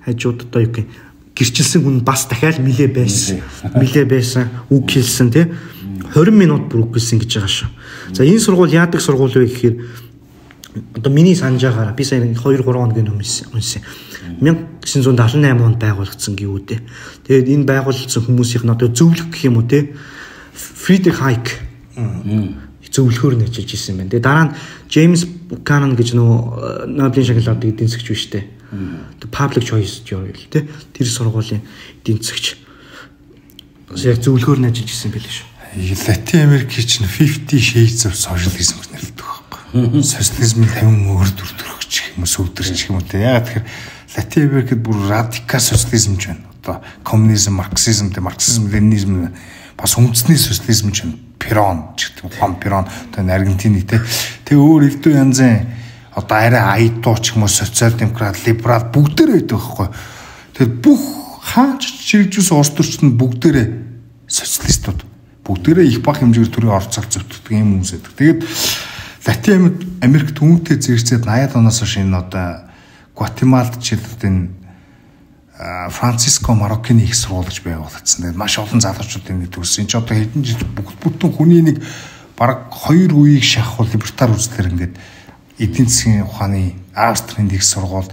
хажууд одоо юу гэх гэрчилсэн хүн бас дахиад милээ байсан үг хэлсэн тий 20 минут бүр үг хэлсэн гэж байгаа шүү. За энэ сургууль яадаг сургууль вэ гэхээр одоо миний санаж байгаараа би сая 2-3 хоногийн өмнө уншсан. 1978 онд байгуулагдсан гэвүүдээ. Тэгээд энэ байгуулагдсан хүмүүсийн одоо зөвлөх гэх юм уу те Фридрих Хайк зөвлөхөөр нь ажиллаж ирсэн байна. Тэгээд дараа нь Джеймс Буканан гэж Нобелийн шагналыг эдийн засгч биш те. Public Choice Journal те тэр сургуулийн эдийн засгч. Яг зөвлөхөөр нь ажиллаж ирсэн байл шүү. Латин Америкийн чинь 50 Shades of Socialism гэж нэрлэдэг байхгүй. Социализмын 50 өөр төр төрөгч хүмүүс өвдөрч юм уу те. Яагаад тэгэхээр Латин Америкт бүр радикал социализм ч байна. Одоо коммунизм, марксизм, ленинизм бас үндэсний социализм ч байна. Перон ч гэдэг юм. Перон одоо Аргентины те. Тэгээ өөр элдв янзын одоо арай аятуу ч юм уу социал демократ, либерал бүгдээр байдаг байхгүй. Тэгэхээр бүх хаач чирэгжүүлсэн улс төрчид нь бүгдээрээ социалистууд Бүгдээрээ их бага хэмжээгээр төрийн орцол зөвтгдөг юм хүмүүс байдаг. Тэгээд Латин Америкт үүнтэй зэрэгцээд 80-аад оноос хойш энэ одоо Гватемалд жишээлбэл энэ Франциско Мароккины их сургууль гэж байгуулагдсан. Тэгээд маш олон залуучууд энэ төрсөн. Энд ч одоо хэдэн жил бүтэн хүний нэг бараг 2 үеийг шахах либертар үзлэр ингээд эдийн засгийн ухааны Австрийн их сургууль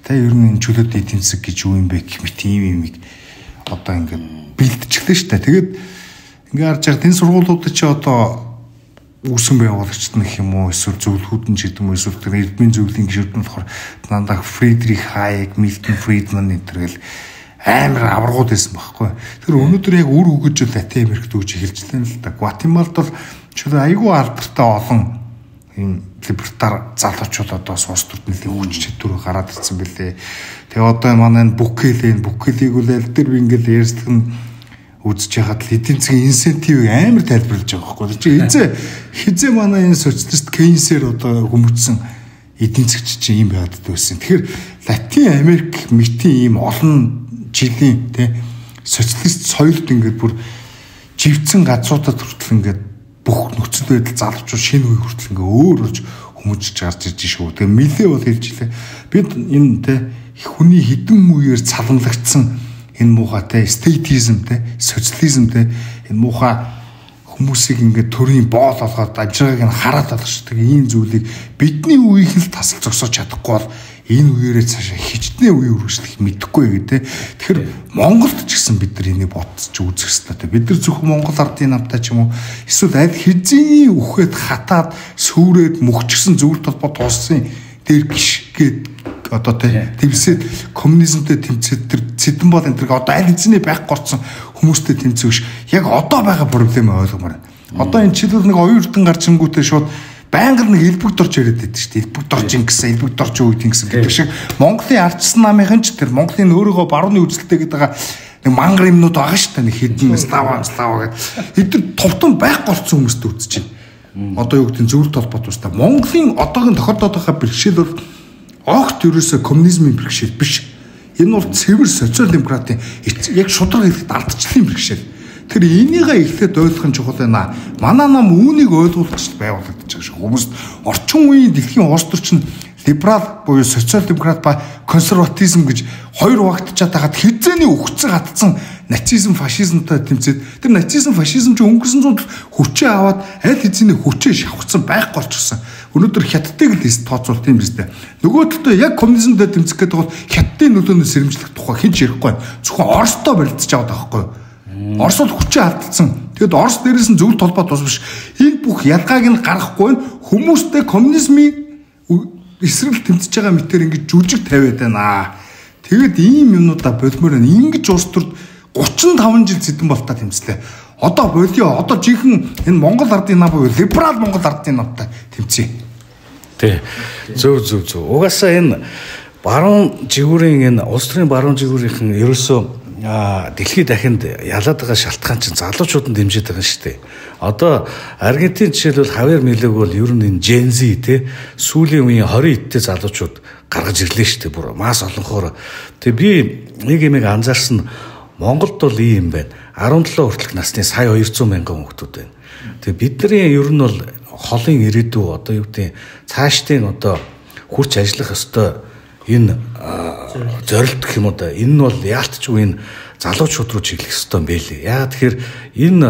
тэ ер нь энэ чөлөөт эдийн засаг гэж юу юм бэ гэх мэт ийм юмыг одоо ингээд бэлтчихлээ шүү дээ. Тэгээд ингээд харж байгаа энэ сургуулиудад чи одоо үүсгэн байгуулагчд нэх юм уу эсвэл зөвлөхүүдэн ч гэдэг юм уу эсвэл тэр эрдмийн зөвлөлийн гишүүдэн болохоор дандаа Фридрих Хайек, Милтон Фридман энтергээл амар аваргууд байсан байхгүй. Тэр өнөөдөр яг үр өгөж Латин Америкт үүж эхэлж байна л да. Гватемалд бол чөлөө айгүй алдартай олон ийм либертар залуучууд одоо суус төрд нэлийн хүч чадвар гараад ирсэн бэлээ. Тэгээ одоо манай Букелийг үл аль дээр би ингээл ярьслах нь үзэж яхад л эдийн засгийн инсентивийг амар тайлбарлаж байгаа байхгүй. Чи хизээ манай энэ социалист Кейнсээр одоо хүмүүжсэн эдийн засгч чинь юм байгаад байсан. Тэгэхээр Латин Америк мэтийн ийм олон жилийн тий социалист соёлд ингээд бүр живцэн газруудад хүртэл ингээд бүх нөхцөл байдал залуучууд шинэ үе хүртэл ингээд өөр болж хүмүүжиж гарч ирж шүү. Тэгээ мэлээ бол хэлжлээ. Бид энэ тий хүний хідэн үеэр цаламлагдсан энэ муухайтай стейтизмтэй, социализмтэй энэ муухай хүмүүсийг ингээд төрийн боол болгоод ажрыг нь хараад алах шиг ийм зүйлийг бидний үеийг л тасалж зогсоож чадахгүй бол энэ үеэрээ цаашаа хичнээн үе үргэлжлэх мэдэхгүй гэдэг. Тэгэхээр Монголд ч гэсэн бид нар энийг бодож үзэх хэрэгтэй. Бид нар зөвхөн Монгол ардын намтай ч юм уу эсвэл аль хэзээ үхээд хатаад сүрээд мөхчсөн зөвлөлт толгой туссан дээр гიშгээд одоо тэмцээд коммунизмтэй тэмцээд тэр цэдэн бол энэ одоо аль хэзээ байх горцсон хүмүүстэй тэмцэвш яг одоо байгаа проблем ойлгомоор. Одоо энэ чиглэл нэг оюутан гарч ирэнгүүтээ шууд байнга нэг элбэг дорж яриад байдаг шүү дээ. Элбэг дорж ингэсэн, элбэг дорж үүдин гэсэн гэдэг шиг Монголын ардчсан намынхан ч тэр Монголын өөрийгөө барууны үзэлтэй гэдэг нэг мангар юмнууд байгаа шүү дээ. Нэг хэдэн слава гэдэг. Эдгээр товтон байх горцсон хүмүүстэй үзэж байна. Одоо юу гэдэг нь зөвлөлт толгой тустай. Монголын одоогийн тохиолдоод байгаа бэрхшээл бол огт ерөөсө коммунизмын бэрхшээл биш. Энэ бол цэвэр социал демократийн яг шударга хэлэхэд ардчлалын бэрхшээл. Тэр энийгээ эхлээд ойлгох нь чухал байна. Манай нам үүнийг ойлгуулж байгуулагдаж байгаа шүү. Хүмүүс орчин үеийн дэлхийн улс төрчин либерал буюу социал демократ ба консерватизм гэж хоёр багтчаад хаад хизээний өгцөн хатсан нацизм, фашизмтай тэмцээд тэр нацизм, фашизм ч өнгөрсөн зуунд хүчээ аваад аль хэзээний хүчээ шавхсан байх голчсон. Өнөөдөр хятадыг л тооцоолт юм биз дээ. Нөгөө талдаа яг коммунизмтэй тэмцэх гэдэг бол хятадын нөлөөнөөс сэрэмжлэх тухай хэн ч ярихгүй байна. Зөвхөн Оростой болилцож аваад байгаа байхгүй юу? Орос бол хүчээ алдсан. Тэгэд Орос дээрээс нь зөвлөлт толгой тус биш. Энэ бүх ялгааг нь гаргахгүй нь хүмүүстэй коммунизмын эсрэг тэмцэж байгаа мэтэр ингэж жүжиг тавиад байна. Тэгэд ийм юмнуудаа болмоор байна. Ингэж улс төрд 35 жил зэдэн болтоо тэмцлээ. Одоо болио. Одоо жинхэнэ энэ Монгол ардын нам буюу либерал Монгол ардын намтай тэмцээ. Тий. Зөв. Угаасаа энэ баруун жигүүрийн энэ улс төрийн баруун жигүүрийнхэн ерөөсөө дэлхийд дахинд ялаад байгаа шалтгаан чинь залуучууд нь дэмжиж байгаа шүү дээ. Одоо Аргентин жишээлбэл Хавьер Милег бол ер нь энэ Gen Z те сүүлийн үеийн 20 эдтэй залуучууд гаргаж ирлээ шүү дээ. Бүр мас олонхоор. Тэгээ би нэг юм анзаарсан Монголд бол ийм юм байна. 17 хүртэлх насны сая 200 мянган хүүхдүүд байна. Тэгээ бидний ер нь бол холын ирээдүй одоо юу гэдэг цаашдын одоо хурц ажиллах ёстой энэ зорилт гэх юм уу да энэ нь бол яалтчгүй энэ залуучууд руу чиглэх ёстой юм байлээ. Яа тэгэхээр энэ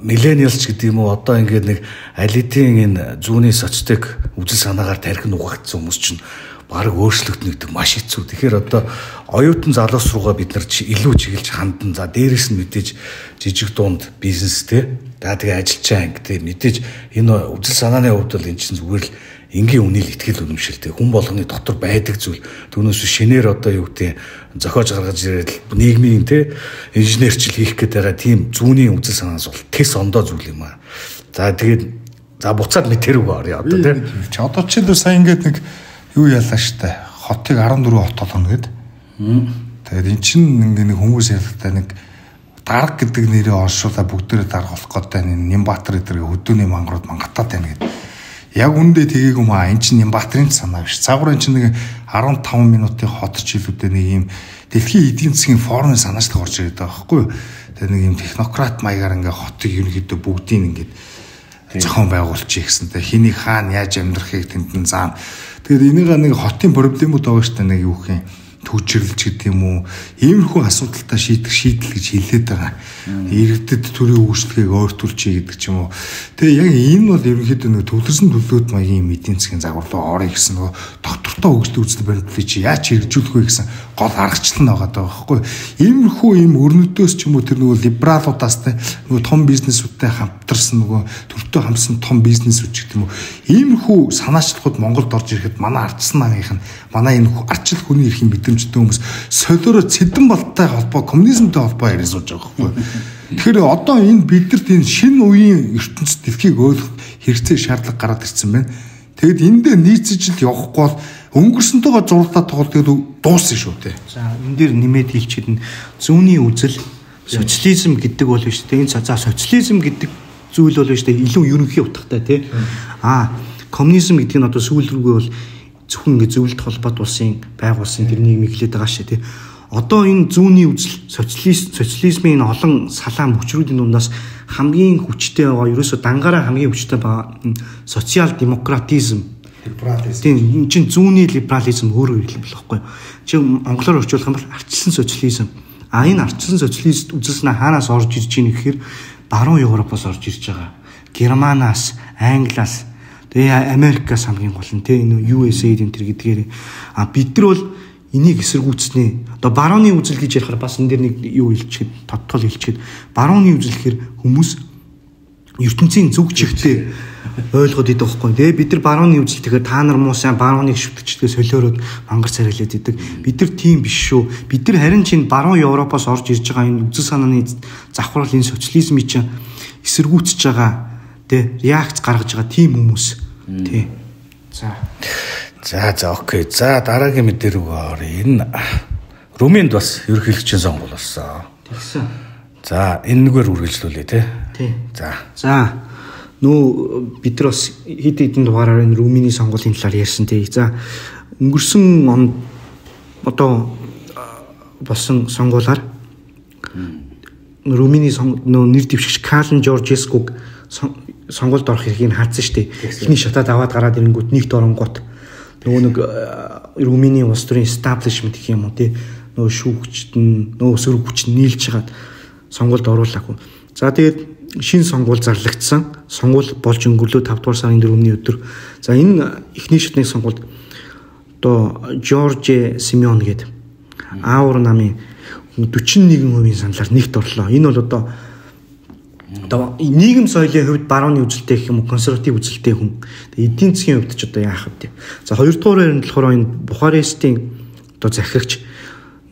миллениалч гэдэг юм уу одоо ингээд нэг алидийн энэ зүүнний соцтек үзэл санаагаар тархин угагдсан хүмүүс чинь баг өөрчлөгдөн гэдэг маш хэцүү. Тэгэхээр одоо оюутан залуус руугаа бид нар илүү чиглэж хандан. За дээрээс нь мэдээж жижиг дунд бизнестэй. За тэгээ ажиллаж байгаа ингээд мэдээж энэ үзэл санааны хувьд бол эн чинь зүгээр л энгийн үнэл итгэл үнэмшилтэй хүн болгоны дотор байдаг зүйл. Түүнээс шинээр одоо юу гэдэг зохиож гаргаж ирээд нийгмийн те инженерчил хийх гээд байгаа тийм зүүнний үзэл санаас бол тэс ондоо зүйл юм аа. За тэгээд буцаад мэтэрэг орё одоо те. Одоо ч л сайн ингээд нэг юу ялаа штэ. Хотыг 14 хот болгоно гэд. Тэгээд эн чинь нэг хүмүүс ялахтай нэг дарга гэдэг нэрээ оршуулаа бүгдээрээ дарга болох гэдэг Нямбатар эдгээр хөдөөний мангарууд мангатаад байна гэдэг. яг үндэ тгийг юм аа. Энд чинь Нямбатрын санаа биш. Цаагуур энэ чинь нэг 15 минутын хот жилүүдээ нэг юм дэлхийн эдийн засгийн форумын санаач орж ирээд байгаа байхгүй юу? Тэгээ нэг юм технократ маягаар ингээ хотыг ерөнхийдөө бүгдийг ингээд зохион байгуулчих гэсэнтэй хэнийг хаана яаж амьдрахыг тентэн заана. Тэгээд энийг нэг хотын проблемууд байгаа шүү дээ, нэг юу гэх юм төвчрлж гэдэг юм уу, иймэрхүү асуудалтай шийдэл гэж хэлээд байгаа. Иргэдэд төрийн үйлчлэгийг ойртуулчих гэдэг ч юм уу. Тэгээ яг энэ бол ерөнхийдөө нэг төвлөрсөн төлөвлөлт маягийн эдийн засгийн загварлуу орё гэсэн нөгөө доктортой хөгжлийн үзэл баримтлалыг чи яаж хэрэгжүүлэх вэ гэсэн гол аргачлал нь байгаа даа байхгүй. Иймэрхүү ийм өрнөдөөс ч юм уу тэр нөгөө либералуудаас нөгөө том бизнесүүдтэй хамтарсан нөгөө төртөө хамсан том бизнесүүд ч гэдэг юм уу. Иймэрхүү санаачлалууд Монголд орж ирэхэд манай ардсан наагийнх нь манай энэ арчил хүний эрхийн мэдрэмжтэй хүмүүс солиороо цэдэн болтой холбоо коммунизмтэй холбоо яриад сууж байгаа байхгүй. Тэгэхээр одоо энэ бидэрт энэ шинэ үеийн ертөнцид дэлхийг ойлгох хэрэгцээ шаардлага гараад ирсэн байна. Тэгэд эндээ нийцэж л явахгүй бол өнгөрсөнтэйгээ зурлаа тоглох гэдэг дуусна шүү дээ. За энэ дээр нэмээд хэлчихэд нь зүүнний үзэл социализм гэдэг бол биш дээ. Энэ за социализм гэдэг зүйл бол биш дээ. Илүү ерөнхий утгатай тий. Коммунизм гэдэг нь одоо сүүл рүүгээ бол зөвхөн ингэ зөвлөлт холбоот улсын байгуулсан тэр нийгмийг хэлээд байгаа шүү тий. Одоо энэ зүүнний үзэл социализмын олон салаан хүчрүүдийн дундаас хамгийн хүчтэй байгаа ерөөсө дангаараа хамгийн хүчтэй байгаа социал демократизм. Тийм энэ чинь зүүнний либерализм өөрөө хэлэх болохгүй. Чи монголоор орчуулах юм бол ардчилсан социализм. Энэ ардчилсан социалист үзэлснээ хаанаас орж ирж ийн гэхээр баруун Европоос орж ирж байгаа. Германаас, Англиас, тэгээ Америкаас хамгийн гол нь тийм энэ USA-д энэ төр гэдгээр бид нар бол энийг эсэргүүцснээ. Одоо барууны үзэл гэж ярихаар бас энэ дэр нэг юу хэлчихэд тодтол хэлчихэд барууны үзэл гэхээр хүмүүс ертөнцийн зөв чигтээ ойлгоод идэг байхгүй. Тэгээ бид нар барууны үзэл тэгэхээр та нар муу сайн барууныг шүтгчдээ солиороод мангар царайлаад идэг. Бид нар тийм биш шүү. Бид нар харин чинь баруун Европоос орж ирж байгаа энэ үзэл санааны завхрал энэ социализмыг чинь эсэргүүцэж байгаа тэ реакц гаргаж байгаа тийм хүмүүс. Тий. За окей. За дараагийн мэдээ рүү оръё. Энэ Румынд бас ерөнхийлөгчийн сонгуул болсон. Тэгсэн. За энэ нэгээр үргэлжлүүлээ тий. За бид нар бас хэд хэдэн дугаараар энэ Румыны сонгуулийн талаар ярьсан тий. За өнгөрсөн онд одоо болсон сонгуулаар Румыны нэр дэвшигч Калин Жоржескуг сонгуульд орох эрхийг хаацсан шүү дээ. Эхний шатаад аваад гараад ирэнгүүт нэгт оронгууд нөгөө нэг Румыны улс төрийн establishment гэх юм уу тий. Нөгөө шүүгчд нь нөгөө өсвөр хүч нийлж хагаад сонгуульд оруулаагүй. За тэгээд шинэ сонгуул зарлагдсан. Сонгуул болж өнгөрлөө 5 дугаар сарын 4-ний өдөр. За энэ эхний шатны сонгуульд одоо Жорж Симеон гэдэг Аур намын 41% саналаар нэгт орлоо. Энэ бол одоо нийгэм соёлын хувьд барууны үзэлтэй гэх юм уу консерватив үзэлтэй хүн. Эдийн засгийн хувьд ч одоо яах вэ? За хоёрдугаар нь болохоор энэ Бухарестийн одоо захирагч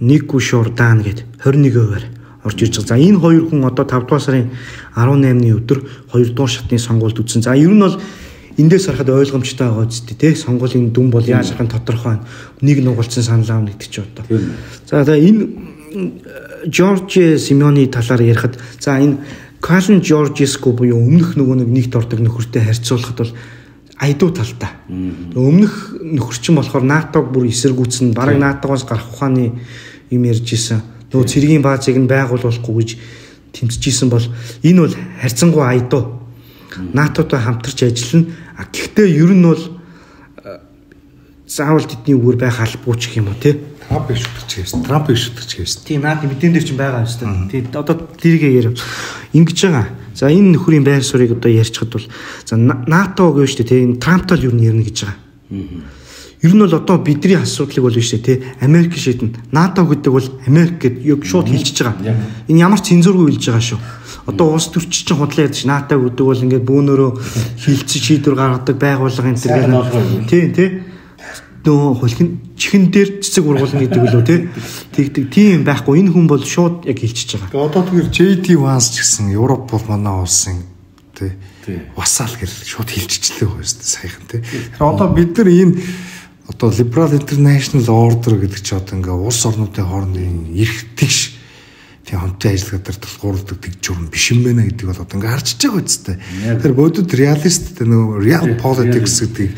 Нику Шордан гэдэг 21%-аар орж ирж байгаа. За энэ хоёр хүн одоо 5 дугаар сарын 18-ны өдөр 2 дугаар шатны сонгуульд үзсэн. За ер нь бол эндээс харахад ойлгомжтой байгаа үстэй тий. Сонгуулийн дүн бол яаж харахын тодорхой байна. Нэг нугалцсан санал аав гэдэг чи одоо. За энэ Жорж Симеоны талаар ярихад за энэ Калин Жоржеску буюу өмнөх нөгөө нэгт ордог нөхөртэй харьцуулахад бол айдуу талтай. Өмнөх нөхөр чинь болохоор НАТОг бүр эсэргүүцэн бараг НАТОгоос гарах ухааны юм ярьж исэн. Нөгөө цэргийн баазыг нь байгуулахгүй гэж тэмцэж исэн бол энэ бол харьцангуй айдуу. НАТОтой хамтарч ажиллана. Гэхдээ ер нь бол заавал тэдний үгээр байх албагүй ч юм уу тий. Трампыг шүтгэж хэвсэн. Тийм наад мэдэн дээр ч байгаа юм шүү дээ. Тийм одоо тэргээ яриа. Ингэж байгаа. За энэ нөхрийн байр суурийг одоо ярьчихад бол за НАТО гэв шүү дээ тийм Трамптай л юу нэрнэ гэж байгаа. Ер нь бол одоо бидний асуудлыг бол биш тий Америк шийдэн НАТО гэдэг бол Америк гэд яг шууд хэлчихэж байгаа. Энэ ямар ч цензургүй хэлж байгаа шүү. Одоо улс төрч чинь худлаа ярьж НАТО гэдэг бол ингээд бөөнөрөө хилцэж шийдвэр гаргадаг байгууллага энэ төр тий нөө хөлхин чихэн дээр цэцэг ургуулна гэдэг үлөө тий тэгдэг тийм байхгүй энэ хүн бол шууд яг хэлчихэж байгаа. Одоо тэгэхээр JD Vance ч гэсэн Европ бол манай улсын тий васаал гэж шууд хэлчихлээ байгаа шүү дээ саяхан тий. Тэгэхээр одоо бид нар энэ одоо Liberal International Order гэдэг чи одоо ингээ улс орнуудын хоорондын эрх тэгш тий хамт хамтын ажиллагаа дээр тулгуурладаг тэгжүүр биш юм байна гэдгийг бол одоо ингээд харж байгаа үстэй. Тэр бодит реалист нөгөө real politics гэдгийг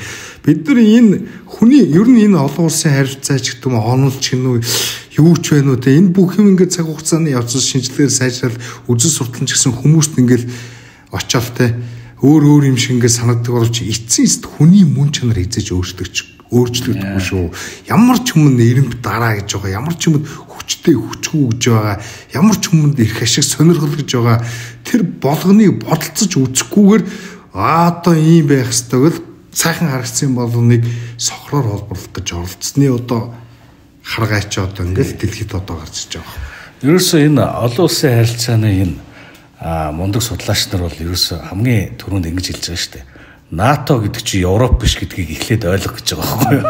бид нар энэ хүний ер нь энэ олон улсын харилцаач гэдэг юм онолч гэнүү юу ч байна уу те энэ бүх юм ингээд цаг хугацааны явцсан шинжилгээр сайжрал үзэл сурталч гэсэн хүмүүст ингээд очоод те өөр юм шиг ингээд санагддаг боловч эцсийн эцэд хүний мөн чанар эзэж өөрчлөгдөхгүй шүү. Ямар ч хүмүүнд эренб дараа гэж байгаа, ямар ч хүмүүнд хүчтэй хүчгүй гэж байгаа, ямар ч хүмүүнд эрх ашиг сонирхол гэж байгаа. Тэр болгоныг бодолцож үзэхгүйгээр одоо ийм байх ёстой гэл сайхан харагдсан болгоныг сохроор холборлох гэж оролцсны одоо харгайч одоо ингээд дэлхийд одоо гарч иж байгаа. Ерөөсөө энэ олон улсын харилцааны энэ мундаг судлаач нар бол ерөөсөө хамгийн түрүүнд ингэж хэлж байгаа шүү дээ. НАТО гэдэг чинь Европ биш гэдгийг эхлээд ойлгох гэж байгаа байхгүй юу.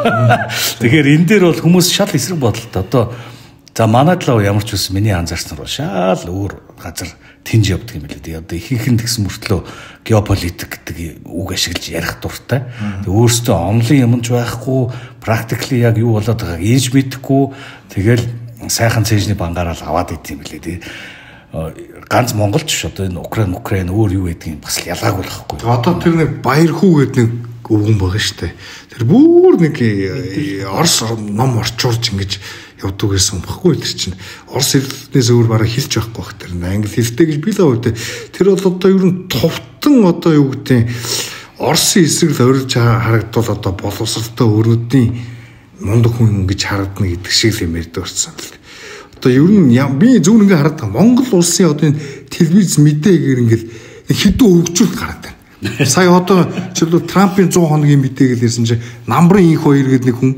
Тэгэхээр энэ дээр бол хүмүүс шал эсрэг бодолтой. Одоо за манай талаа ямар ч үс миний анзаарснаар бол шал өөр газар тэнж явдаг юм билээ. Одоо ихэнх тэгсэн мөртлөө геополитик гэдэг үг ашиглаж ярих дуртай. Өөрөөсөө онлын юмж байхгүй, практикли яг юу болоод байгааг ийж мэдэхгүй. Тэгэл сайхан цэжний бангаараа л аваад идэв юм билээ. Ганц монголч ш одоо энэ Украин өөр юу гэдгийг бас ялгаагүй байхгүй. Одоо тэр нэг баяр хүү гэдэг нэг өвгөн байгаа штэ. Тэр бүр нэг Орос ном орчуулж ингэж явдаг гэсэн юм баггүй тэр чинь. Орос хэлнээс өөр бараг хэлж байхгүй бах тэр англи хэлтэй гэж би л аваад тэр бол одоо ер нь товтон одоо юу гэдэг Оросын эсрэг л орилж харагдвал одоо боловсралтай өрөөдийн мундаг хүн гэж харагдана гэдэг шиг л юм ярьдаг болсон л. Одоо ер нь би зөв ингээ хараад байгаа Монгол улсын одоо энэ телевиз мэдээгээр ингээл хэдэн өвгчүүл гараад байна. Сая одоо чөлөө Трампын 100 хоногийн мэдээгээл ирсэн чинь намбрын инх хоёр гэдэг нэг хүн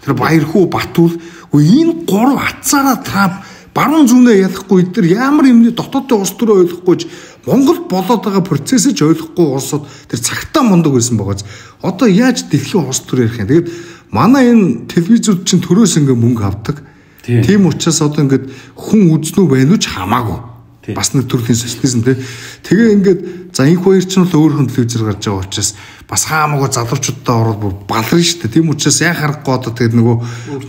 тэр Баярхүү Батүл энэ гурав атцаараа Трамп баруун зүүнээ ялахгүй эдгээр ямар юмны дотоодын улс төрөө ойлгохгүйж Монгол болоод байгаа процессыг ойлгохгүй улсууд тэр цагтаа мундаг байсан байгааз одоо яаж дэлхийн улс төр ярих юм. Тэгээд манай энэ телевизүүд чинь төрөөс ингээ мөнгө авдаг. Тийм учраас одоо ингээд хүн үзнүү байна уу ч хамаагүй. Бас нэг төрлийн социализм тэгээ ингээд за инх хоёр ч нь л өөр хүн телевизээр гарч байгаа учраас бас хамаагүй залуучуудаа ороод бүр баларна шүү дээ. Тийм учраас яа харахгүй одоо тэгээд нөгөө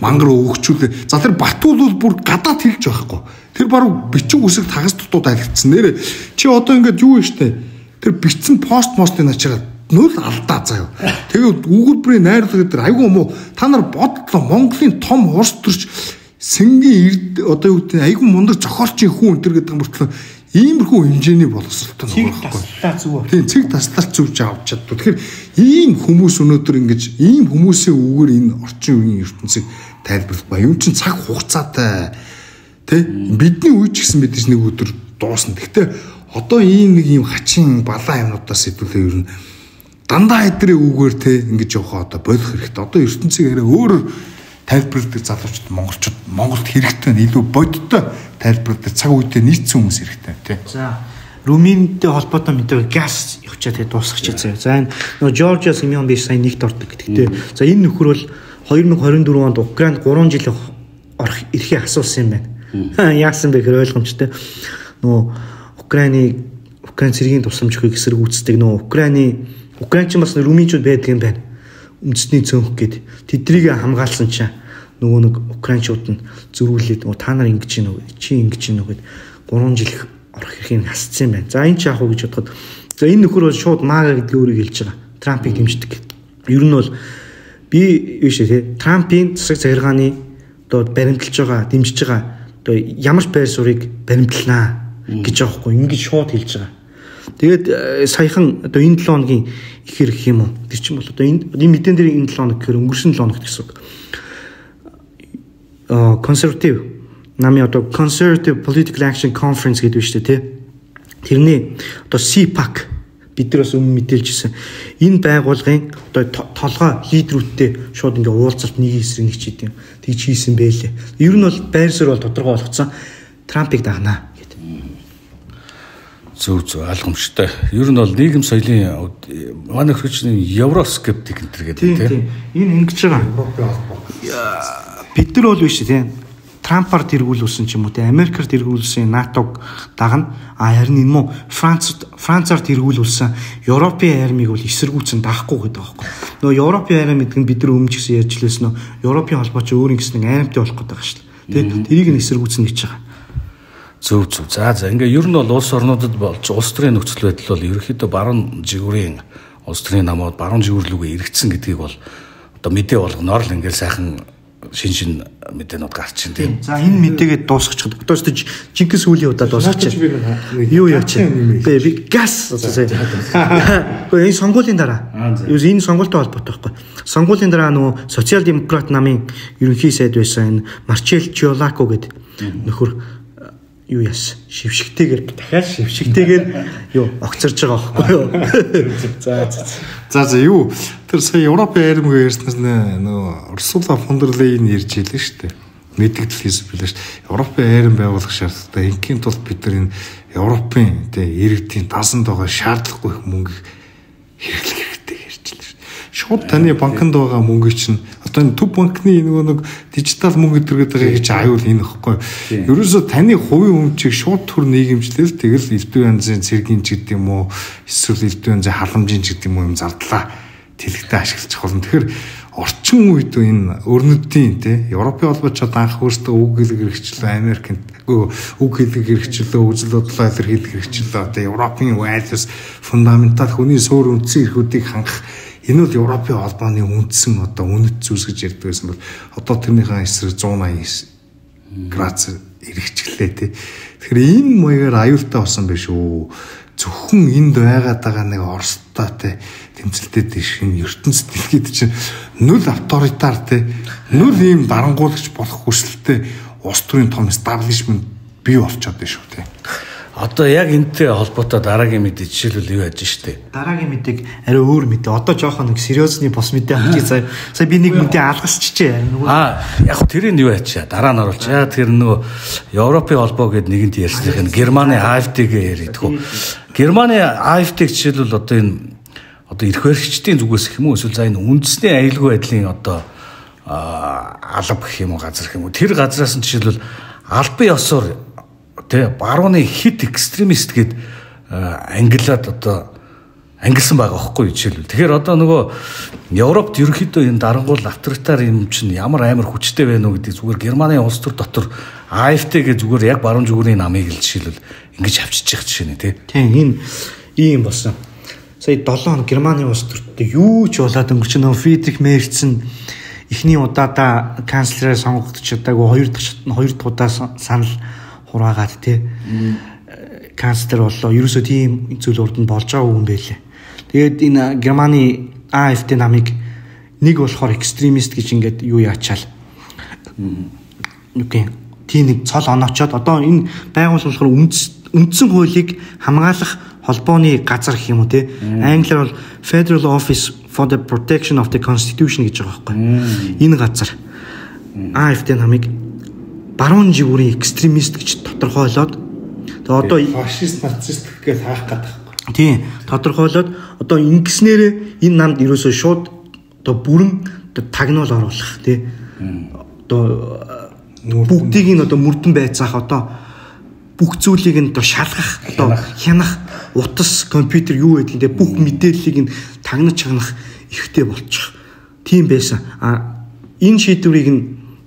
мангар өвгчүүлээ. За тэр Батүл бол бүр гадаад хэлж байхгүй. Тэр баруун бичиг үсэг тагас дутууд айлгцсан. Нэрэ чи одоо ингээд юу вэ штэ. Тэр бичсэн постмостын ачаараа нүл алдаа заяа. Тэгээд өгүүлбэрийн найрлага дээр айгүй мó та нар бодлоо Монголын том улс төрч сэнгийн одоо юу гэдэг айгүй мундаг зохиолчийн хүн өнтер гэдэг мөртлөө иймэрхүү хэмжээний боловсролтой нэг байхгүй. Тийм цэг таслалт зөвж авч чаддаг. Тэгэхээр ийм хүмүүс өнөөдөр ингэж ийм хүмүүсийн үгээр энэ орчин үеийн ертөнцийг тайлбарлах ба юм чин цаг хугацаатай тий бидний үе ч гэсэн мэдээж нэг өдөр дуусна. Гэхдээ одоо ийм нэг ийм хачин балаа юмнуудаас хэдүүлээ ер нь дандаа эдрээ үгээр тий ингэж явах одоо болох хэрэгтэй. Одоо ертөнцийг арай өөрөөр тайлбарладаг залуучууд Монголд хэрэгтэй илүү бодиттой тайлбарладаг цаг үедээ нийцсэн хүмүүс хэрэгтэй тий. За Румынтэй холбоотой мэдээ газ явчаа тэгээ дуусгач заяа. За энэ нөгөө Жоржиа Симеонович сайн нэгт ордог гэдэгтэй. За энэ нөхөр бол 2024 онд Украинд 3 жил орох эрхээ асуусан юм байна. Яасан бэ гэхээр ойлгомжтой. Нөгөө Украин цэргийн тусламж өгөхийг эсэргүүцдэг нөгөө Украинч бас румынчууд байдаг юм байна. Үндэсний цөөнх гээд тэднийг хамгаалсан чинь нөгөө нэг украинчууд нь зөрүүлээд та нар ингэж гин үү чи ингэж гин үү гэд 3 жил орох эрхийг хасцсан юм байна. За энэ ч яах вэ гэж бодоход за энэ нөхөр бол шууд мага гэдэг өөрийг хэлж байгаа. Трампыг дэмждэг. Ер нь бол би биш тий Трампын засаг захиргааны одоо баримталж байгаа дэмжиж байгаа одоо ямар ч байр суурийг баримтлнаа гэж байгаа хгүй ингэж шууд хэлж байгаа. Тэгээд саяхан одоо энэ 7 хоногийн ихэр гэх юм уу тэр чинь бол одоо энэ мэдэн дээр энэ 7 хоног гэхээр өнгөрсөн 7 хоногт гэсэн үг. Conservative намын одоо Conservative Political Action Conference гэдэг нь шүү дээ тий. Тэрний одоо CPAC бид нар бас өмнө мэдээлжсэн. Энэ байгууллагын одоо толгой лидерүүдтэй шууд ингээ уулзалт нэг эсрэг нэг ч хийдэм. Тэгж хийсэн байлээ. Ер нь бол байр суурь бол тодорхой болгоцсон. Трампыг дагнаа. Зөв ойлгомжтой. Ер нь бол нийгэм соёлын манай хөрчний евроскептик энэ төр гэдэг тийм. Энэ ингэж байгаа. Бид нар бол биш тийм. Трампаар тэргүүлүүлсэн ч юм уу тийм. Америкаар тэргүүлсэн НАТОг дагна. Харин энэ муу Францаар тэргүүлүүлсэн Европын армийг бол эсэргүүцэн даахгүй гэдэг байгаа байхгүй. Нөгөө Европын арми гэдэг нь бид нар өмнө ч гэсэн ярьж лээсэн нөө Европын холбооч өөр ингэс нэг аимтай болох гэдэг байгаа шүү дээ. Тийм. Тэрийг нь эсэргүүцэн гэж байгаа. Зөв. За ингээ ер нь бол улс орнуудад болж улс төрийн нөхцөл байдал бол ерөнхийдөө баруун жигүүрийн улс төрийн намууд баруун жигүүр рүүгээ эргэцсэн гэдгийг бол одоо мэдээ болгоноор л ингээл сайхан шин мэдээнүүд гарч ин тийм. За энэ мэдээгээ дуусгачих. Одоо ч жинхэнэ сүүлийн удаа дуусгачих. Юу яач? Би газ сая. Энэ сонгуулийн дараа. Юу энэ сонгуультай холбоотой байхгүй. Сонгуулийн дараа нөгөө социал демократ намын ерөнхий сайд байсан энэ Марчел Чиолако гэдэг нөхөр юу яасан? Шившигтэйгээр дахиад шившигтэйгээр юу огцорж байгаа байхгүй юу? За юу тэр сая Европын армигаа ярьснаас нөгөө Урсула фон дер Лейн ярьж илээ шүү дээ. Мэдээлэлээс билээ шүү дээ. Европын арми байгуулах шаардлагатай ингийн тулд бид нар энэ Европын иргэдийн тасанд байгаа шаардлагагүй мөнгө хэрэглэх хэрэгтэй ярьж илээ шүү дээ. Шууд таны банкнд байгаа мөнгө чинь одоо энэ төв банкны нэг дижитал мөнгө өдргээд байгаа гэж аюул энэ ихгүй. Ерөөсө таны хувийн өмчийг шууд төр нийгэмжлэл тэгэл элдв янзын цэргийн ч гэдэг юм уу эсвэл элдв янзын халамжийн ч гэдэг юм уу юм зардлаа тэлэгтэй ашиглаж болно. Тэгэхээр орчин үед энэ өрнөдийн Европын холбооч анх өөрсдөө үг хэлэг хэрэгчлээ Америкт үг хэлэг хэрэгчлээ үзэл бодлоо илэрхийлэх хэрэгчлээ одоо Европын values фундаментал хүний суурь үндсэн эрхүүдийг хангах энэ бол Европын холбооны үндсэн одоо үнэт зүйлс гэж ярьдаг байсан бол одоо тэрнийхээ эсрэг 180 градус эргэжчлээ тий. Тэгэхээр энэ маягаар аюултай болсон байх шүү. Зөвхөн энд байгаад байгаа нэг Оростой тий тэмцэлтэй дэш энэ ертөнцид дэлхийд чинь нүл авторитар тий нүл ийм дарангуулагч болох хүсэлтэй улс төрийн том эстаблишмент бий болчиход байна шүү тий. Одоо яг энэтэй холбоотой дараагийн мэдээ жишээлбэл юу яаж штэ. Дараагийн мэдээг арай өөр мэдээ. Одоо жоохон нэг сериозны бос мэдээ авчи сая би нэг мэдээ алгасчихжээ. Яг тэрийг юу ячаа дараа нь оруулж. Яг тэр нөгөө Европын холбоо гэдэг нэгэнт ярьсан энэ Германы AfD-гээ яриад хөө. Германы AfD жишээлбэл одоо энэ эрх баригчдын зүгээс гэх юм уу эсвэл за энэ үндэсний аюулгүй байдлын одоо алба гэх юм уу газар гэх юм уу. Тэр газраас нь жишээлбэл албан ёсоор барууны хит экстремист гэд ангилаад одоо ангилсан байгаа байхгүй жишээлбэл. Тэгэхээр одоо нөгөө Европт ерөнхийдөө энэ дарангуул авторитар юм чинь ямар амар хүчтэй байна уу гэдэг зүгээр Германы улс төр дотор AfD гэж зүгээр яг баруун зүгүүрийн намыг л жишээлбэл ингэж авчиж явах жишээ нэ тий. Тийм энэ ийм болсон. Сая 7 хоног Германы улс төртөө юу ч болоод өнгөрч нөө Фридрих Мерц нь эхний удаадаа канцлераар сонгогдож чадаагүй хоёр дахь удаа санал хураагаад тий канцлер боллоо. Ерөөсөө тийм зүйл урд нь болж байгаа юм байлээ. Тэгээд энэ Германы AfD намыг нэг болохоор экстремист гэж ингээд юу яачаал. Нүгэн тийм нэг цол оноочоод одоо энэ байгууллага болохоор үндсэн хуулийг хамгаалах холбооны газар гэх юм уу тий. Англиар бол Federal Office for the Protection of the Constitution гэж байгаа байхгүй. Энэ газар AfD намыг баруун жигүүрийн экстремист гэж тодорхойлоод тэгээ одоо фашист нацист гэж хаах гэдэг. Тийм тодорхойлоод одоо ингэснээр энэ намд ерөөсөө шууд одоо бүрэн тагнуул оруулах тий. Одоо бүгдийг нь одоо мөрдөн байцаах одоо бүх зүйлийг нь одоо шалгах одоо хянах утас компьютер юу гэдэг нь бүх мэдээллийг нь тагнаж чагнах эрхтэй болчих. Тийм байсан. Энэ шийдвэрийг нь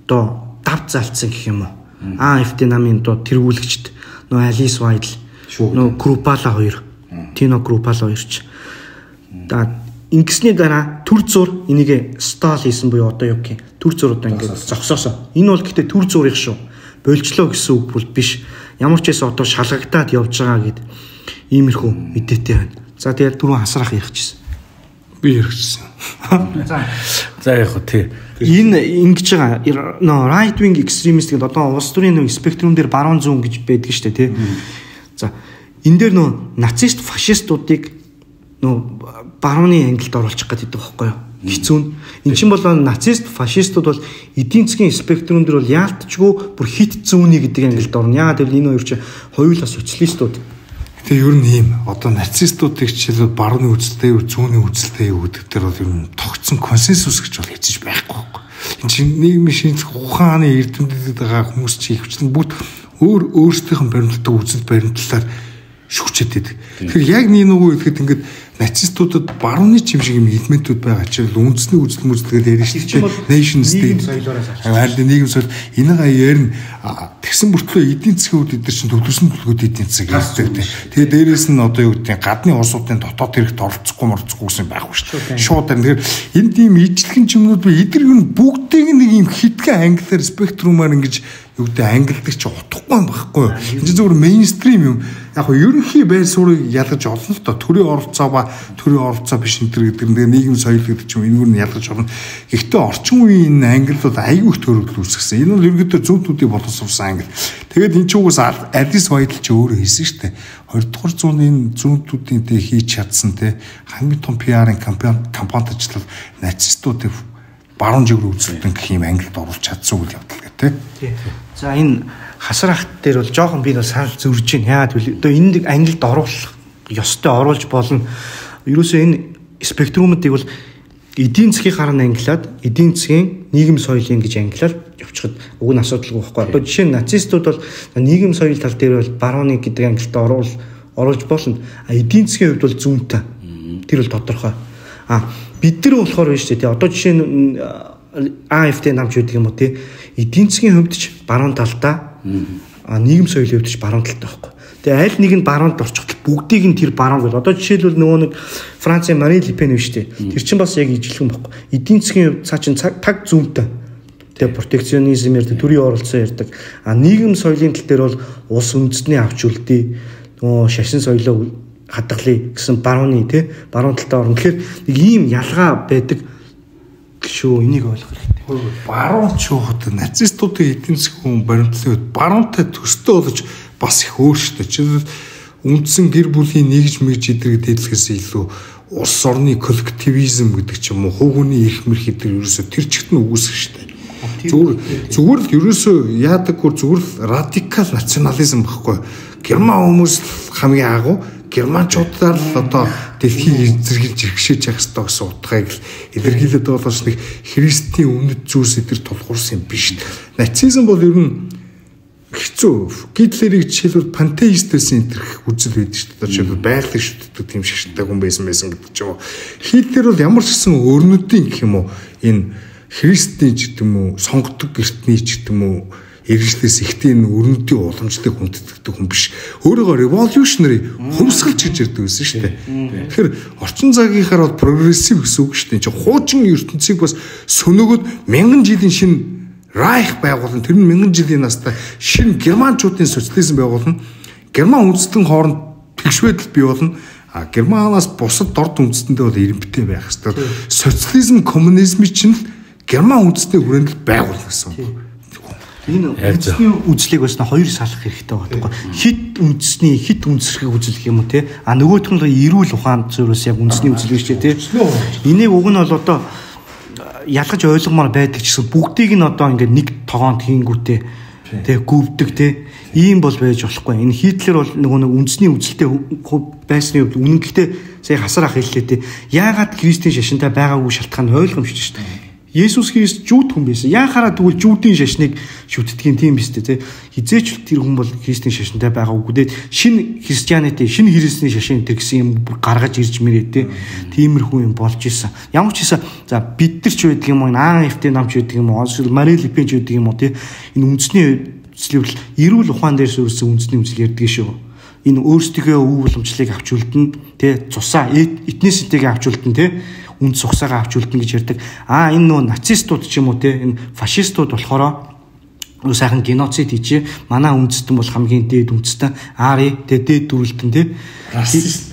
одоо давд залцсан гэх юм уу. AfD намын доо тэргүүлэгчд нөө Алис Вайдл нөө Крупала 2 Тино Крупала 2 ч да ингэсний дараа төр зур энийг стол хийсэн буюу одоо юу гэх төр зур одоо ингээд зогсоосоо. Энэ бол гэхдээ төр зурх шүү. Болжлоо гэсэн үг бол биш. Ямар ч байсан одоо шалгагдаад явж байгаа гэд иймэрхүү мэдээтэй байна. За тэгээд түрүүн хасрах ярьчихсан. Би ярьчихсан. За яг хөө тий. Энэ ингэж байгаа right wing extremist гэдэг одоо улс төрийн нэг спектрум дээр баруун зүүн гэж байдаг шүү дээ тий. За энэ дээр нацист фашистуудыг барууны ангилд оруулах гэдэг байхгүй юу? Хэцүү нь. Эн чинь бол нацист фашистууд бол эдийн засгийн спектрум дээр бол яалтчгүй бүр хит зүүнний гэдэг ангилд орно. Яагаад гэвэл энэ хоёр чинь хоёулаа социалистууд. Тэгээ ер нь ийм одоо нацистуудыг жишээлбэл барууны үзэлтэй юу зүүнний үзэлтэй юу гэдэг дээр бол ер нь тогтсон консенсус гэж бол хийж байхгүй байхгүй. Энд чинь нийгмийн шинжлэх ухааны эрдэмтэд байгаа хүмүүс чинь ихвчлэн бүгд өөрсдийнх нь баримтлагдаг үзэл баримтлалаар шүгчээд байдаг. Тэгэхээр яг нэг нөгөө ихэд ингээд нацистуудад барууны чимшиг юм элементүүд байгаа ч үндэсний үзэл мүзэлгээд ярина шүү дээ. Nation state харин нийгэм соёл энийг ярина. Тэгсэн бүртлөө эдийн засгийн үед эдгээр чинь төвлөрсөн төлөвлөгөөд эдийн засаг ярьдаг. Тэгээ дээрээс нь одоо юу гэдэг гадны улсуудын дотоод хэрэгт оролцохгүй гэсэн байхгүй шүү дээ. Шууд тэгэхээр энэ тийм ижлэгэн юмнууд эдгээр нь бүгдийг нэг юм хитгэн англиар спектрумаар ингэж юу гэдэг ангилдаг чи утахгүй юм байхгүй. Энэ зөвхөн мейнстрим юм. Яг нь ерөнхий байр суурийг ялгаж олно л доо. Төрийн оролцоо ба төрийн оролцоо биш энэ төр гэдэг нэг нийгэм соёл гэдэг чинь энэгээр нь ялгаж олно. Гэхдээ орчин үеийн англиуд аягүй их төрөлд үүсгэсэн. Энэ бол ерөнхийдөө зүүнтүүдийн боловсруулсан англи. Тэгээд энэ ч угаас Адис Вайдл ч өөрөө хэлсэн шүү дээ. 20 дугаар зууны зүүнтүүдийн дэ хийж чадсан те хамгийн том PR-ын кампанит ажиллал нацистуудыг баруун жигрүү үзүүлдэг гэх юм англид оруулж чадсан үйл явдал гэх те. За энэ хасар ахт дээр бол жоохон би бол санал зөрж байна. Яагаад гэвэл одоо энд англид оруулах ёстой оруулж болно. Ерөөсөө энэ спектрумуудыг бол эдийн засгийн харан англиад эдийн засгийн нийгэм соёлын гэж англиад явчихад уг нь асуудалгүй байхгүй. Одоо жишээ нь нацистууд бол нийгэм соёл тал дээр бол барууны гэдэг англид оруулж болно. Эдийн засгийн хувьд бол зүүнтэй. Тэр бол тодорхой. Бид нар болохоор биш үү? Одоо жишээ нь AFD намч байдаг юм уу те? Эдийн засгийн хувьд ч баруун талдаа нийгэм соёлын хувьд ч баруун талтай байхгүй. Тэгээ аль нэг нь баруунд орчиход бүгдийг нь тэр баруун гэл. Одоо жишээлбэл нөгөө нэг Францын Марин Ле Пен биш үү? Тэр чинь бас яг ижилхэн байхгүй. Эдийн засгийн хувьд цаа чин таг зүүнтэй. Тэгээ протекционизм ярьдаг, төрийн оролцоо ярьдаг. Нийгэм соёлын тал дээр бол улс үндэстний авч үлдээ, нөгөө шашин соёлоо хадгалъя гэсэн барууны те баруун талтай орно. Тэгэхээр нэг ийм ялгаа байдаг шүү. Энийг ойлгох хэрэгтэй. Баруун ч ухад нацистуудын эдийн засгийн баримтлалын үед баруунтай төстэй болж бас их өөрчлөлт. Жишээлбэл үндсэн гэр бүлийн нэгж мэгж эдрэг дэдлэхээс илүү улс орны коллективизм гэдэг ч юм уу хувь хүний эрх мэрх эдэр ерөөсө тэр чигт нь үгүйсэх штэ. Зүгээр л ерөөсө яадаггүй зүгээр л радикал национализм багхгүй. Герман хүмүүс хамгийн агуу германчуудаар л одоо дэлхийг эзэрхийлж иргэшээж явах хэрэгтэй гэсэн утгыг л илэрхийлээд болоос нэг христийн үнэт зүйлс эдэр тулгуурсан юм биш. Нацизм бол ер нь хэцүү. Гитлерийг жишээлбэл пантеист байсан энтерх үзэл байдаг шүү дээ. Жишээлбэл байгалийн шүтдэг тийм шигштэй хүн байсан гэдэг ч юм уу. Хитлер бол ямар ч гэсэн өрнөдийн гэх юм уу энэ христийн ч гэдэг юм уу сонгодог гертний ч гэдэг юм уу эргэжлээс ихтэй энэ өрнөдийн уламжлалыг хүндэтгдэг хүн биш. Өөрөөгөө revolutionary хувьсгалч гэж ярьдаг байсан шүү дээ. Тэгэхээр орчин цагийнхаар бол прогрессив гэсэн үг шүү дээ. Хуучин ертөнцийг бас сөнөгөөд 1000 жилийн шинэ Райх байгуулна. Тэр нь 1000 жилийн настай шинэ германчуудын социализм байгуулна. Герман үндэстэн хооронд тэгшвэдэл бий болно. Германаас бусад дорд үндэстэндээ бол ирэмбтэй байх хэрэгтэй. Социализм, коммунизм чинь герман үндэстний хүрээнд байгуулна гэсэн үг. Энэ үндэсний үзлийг бас хоёр салах хэрэгтэй байна. Хит үндэсний хит үндэсрэх үзэл гэх юм уу те. Нөгөөх нь эрүүл ухаан зөрөөс яг үндэсний үзэл биш те. Энийг уг нь бол одоо ялгаж ойлгомоор байдаг гэсэн бүгдийг нь одоо ингээд нэг тогоонд хийнгүүтээ тэг гүвдэг те ийм бол байж болохгүй. Энэ Хитлер бол нөгөө үндэсний үзэлтэй байсны хувьд үнэн гэхдээ сая хасар ах хэллээ те яагаад христийн шашинтай байгаагүй шалтгаан ойлгомжтой шүү дээ. Есүс Христ жүүд хүн байсан. Яахаараа тэгвэл жүүдийн шашныг шүтдгийн тийм биз дээ те. Хизээч тэр хүн бол христийн шашинтай байгаагүй. Тэгээд шинэ христианитэ, шинэ христийн шашин тэр гэсэн юм гаргаж ирж мэрээ те. Тиймэрхүү юм болж исэн. Ямар ч хэсэ за бид нар ч байдаг юм уу, AFD намч байдаг юм уу, Марин Ле Пен ч байдаг юм уу те. Энэ үндэсний үзлэл эрүүл ухаан дээр суурьсан үндэсний үзэл ярьдаг шүү. Энэ өөрсдийнхөө өв уламжлалыг авч үлдэн те. Цусаа этниситийг авч үлдэн те. Үнд сухсаага авч үлдэн гэж ярьдаг. Энэ нөө нацистууд ч юм уу те энэ фашистууд болохоор сайхан геноцид хийжээ. Манай үндэстэн бол хамгийн дээд үндэстэн Ари дээд дүрлэлтэн те.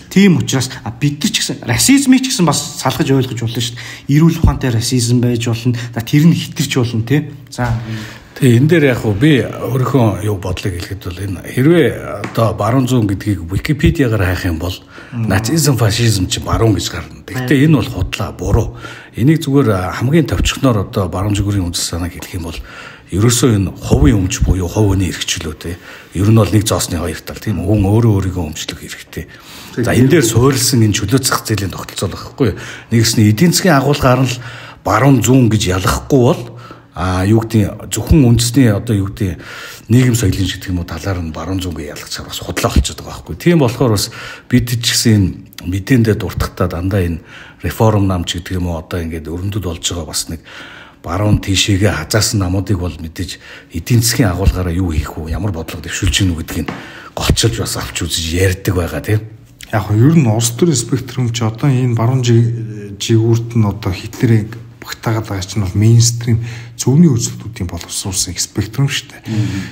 Тийм учраас бид нар ч гэсэн расизмыг ч гэсэн бас салгаж ойлгож болно шүү дээ. Эрүүл ухаантай расизм байж болно. Тэр нь хитэрч болно те. За тэгээ энэ дээр яг би өөрийнхөө юу бодлыг хэлэхэд бол энэ хэрвээ одоо баруун зүүн гэдгийг Википедиагаар хайх юм бол нацизм, фашизм чи баруун гэж гарна. Гэхдээ энэ бол худлаа, буруу. Энийг зүгээр хамгийн товчхоноор одоо баруун зүгүүрийн үндэс санааг хэлэх юм бол ерөөсөө энэ хувийн өмч буюу хувийн эрхчлөө те. Ер нь бол нэг зоосны хоёр тал тийм хүн өөрөө өөрийгөө өмчлөх хэрэгтэй. За энэ дээр суурилсан энэ чөлөө зах зээлийн тогтолцоо байхгүй. Нэгс нь эдийн засгийн агуулгаар нь баруун зүүн гэж ялахгүй бол юу гэдэг зөвхөн үндэсний одоо юу гэдэг нийгэм соёлын шиг гэх юм уу талаар нь баруун зүгээ ялгахчаар бас худлаа болчиход байгаа байхгүй. Тийм болохоор бас бид ч гэсэн энэ мэдээндээ дуртахтаа дандаа энэ реформ намч гэдэг юм уу одоо ингээд өрнөдөд болж байгаа бас нэг баруун тийшээгээ хазаасан намуудыг бол мэдээж эдийн засгийн агуулгаараа юу хийх вэ, ямар бодлого дэвшүүлж гинүү гэдгийг голчилж бас авч үзэж ярьдаг байгаа тийм. Яг нь ер нь улс төрийн спектрум чи одоо энэ баруун жигүүрт нь одоо Хитлерийг багтаагаад байгаа чинь бол мейнстрим зөвний үзэлтүүдийн боловсруулсан спектрум шүү дээ.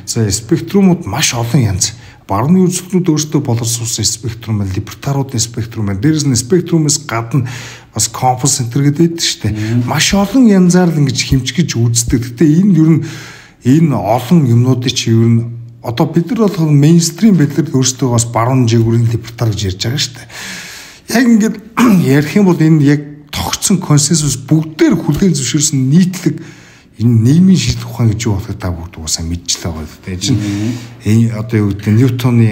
За спектрумууд маш олон янз. Барууны үзэлтнүүд өөрсдөө боловсруулсан спектрум, либертаруудын спектрум, дээрээс нь спектрумээс гадна бас компас центр гэдэг шүү дээ. Маш олон янзаар л ингэж хэмжигэж үздэг. Гэтэ энэ ер нь энэ олон юмнуудыг чи ер нь одоо бид нар бол мейнстрим байдлаар өөрсдөө бас баруун жигүүрийн либертар гэж ярьж байгаа шүү дээ. Яг ингээд ярих юм бол энэ яг тогтсон консенсус бүгдээр хүлээн зөвшөөрсөн нийтлэг энэ нийгмийн шийдвэр ухаан гэж юу болохыг та бүгд уусаа мэдчихлээ байгаа гэдэг чинь энэ одоо юу гэдэг Ньютоны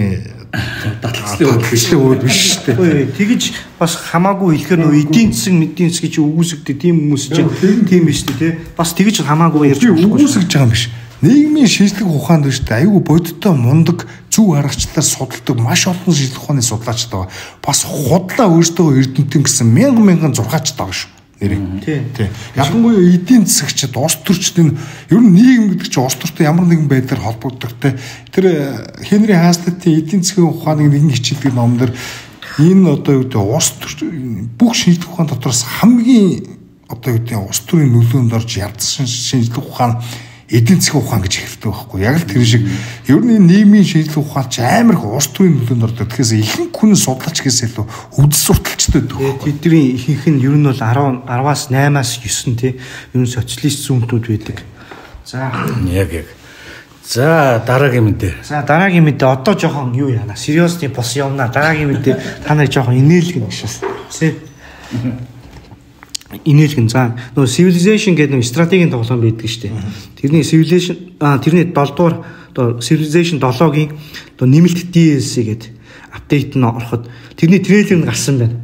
дадлалцлын үед биш шүү дээ. Тэгэж бас хамаагүй хэлэхээр нөө эдийн засаг мэдийн засаг гэж үгүйсгдэг тийм хүмүүс чинь тийм биш үү те. Бас тэгэж хамаагүй ярьж үгүйсгэж байгаа юм биш. Нийгмийн шийдлэх ухаанд биш дээ. Айгүй бодиттой мундаг зөв аргачлалаар судалдаг маш олон шийдлэх ухааны судлаачд байгаа. Бас худлаа өөртөө эрдэмтэн гэсэн мянган зургаачд байгаа шүү. Нэрээ. Тий. Ялангуяа эдийн засагчид, улс төрчид энэ ер нь нийгэм гэдэг чинь улс төртэй ямар нэгэн байдлаар холбогддог. Тэр Хенри Ханстедийн эдийн засгийн ухааныг нэгэн хичээлдэг номдэр энэ одоо юу гэдэг улс төр бүх шийдлэх ухаан дотроос хамгийн одоо юу гэдэг улс төрийн нөлөөнд орж ядсан шийдлэх ухаан эдийн засгийн ухаан гэж хэлдэг байхгүй. Яг л тэр шиг ер нь нийгмийн шийдлэх ухаан ч амар их улс төрийн нөлөөнд ордог. Тэгэхээр ихэнх хүн судлаач гэсэн илүү үдс сурталчтай байдаг. Тэдний ихэнх нь ер нь бол 10-аас 8-аас 9 тий ер нь социалист зүүнтүүд байдаг. За яг. За дараагийн мэдээ. За дараагийн мэдээ одоо жоохон юу яана? Сериосны бос явна. Дараагийн мэдээ та нарыг жоохон инээлгэн гэж байна. Инээлгэн. За нөгөө civilization гэдэг нэг стратегийн тоглоом байдаг шүү дээ. Тэрний civilization тэрний 7 дугаар одоо civilization 7-гийн одоо нэмэлт DLC гэдэг апдейт нь ороход тэрний трейлер нь гарсан байна.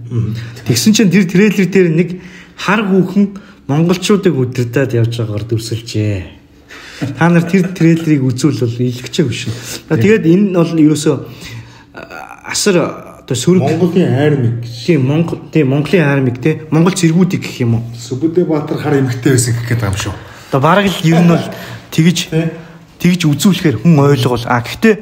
Тэгсэн чинь тэр трейлер дээр нэг хар хүүхэн монголчуудыг удирдаад явж байгаагаар дүрсэлжээ. Та нар тэр трейлерыг үзвэл бол илгэчээгүй шин. Тэгээд энэ бол ерөөсөө асар одоо сөрөг Монголын армиг тийм Монголын армиг те Монгол цэргүүдийг гэх юм уу. Сүбүдбаатар хар эмэгтэй байсан гэх гэдэг юм шүү. Одоо бараг л ер нь бол тэгж үзүүлэхээр хүн ойлгол. Гэхдээ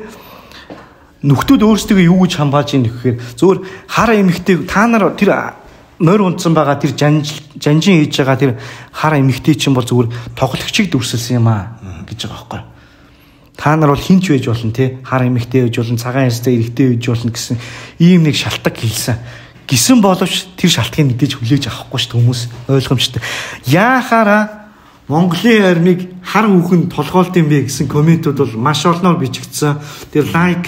нөхдүүд өөрсдөө юу гэж хамгаалж ийн гэхээр зөвөр хар эмэгтэй та нар тэр морь унтсан байгаа тэр жанжин хийж байгаа тэр хар эмэгтэй чинь бол зөвөр тоглогчийг дүрсэлсэн юм аа гэж байгаа байхгүй. Та нар бол хинч байж болно те хар эмэгтэй байж болно цагаан ястай эрэгтэй байж болно гэсэн ийм нэг шалтгаан хэлсэн. Гисэн боловч тэр шалтгааныг мэдээж хүлээж авахгүй шүү дээ хүмүүс ойлгомжтой. Яахаараа Монголын армийг хар хүүхэн толгоолт юм бэ гэсэн комментүүд бол маш олноор бичигдсэн. Тэр лайк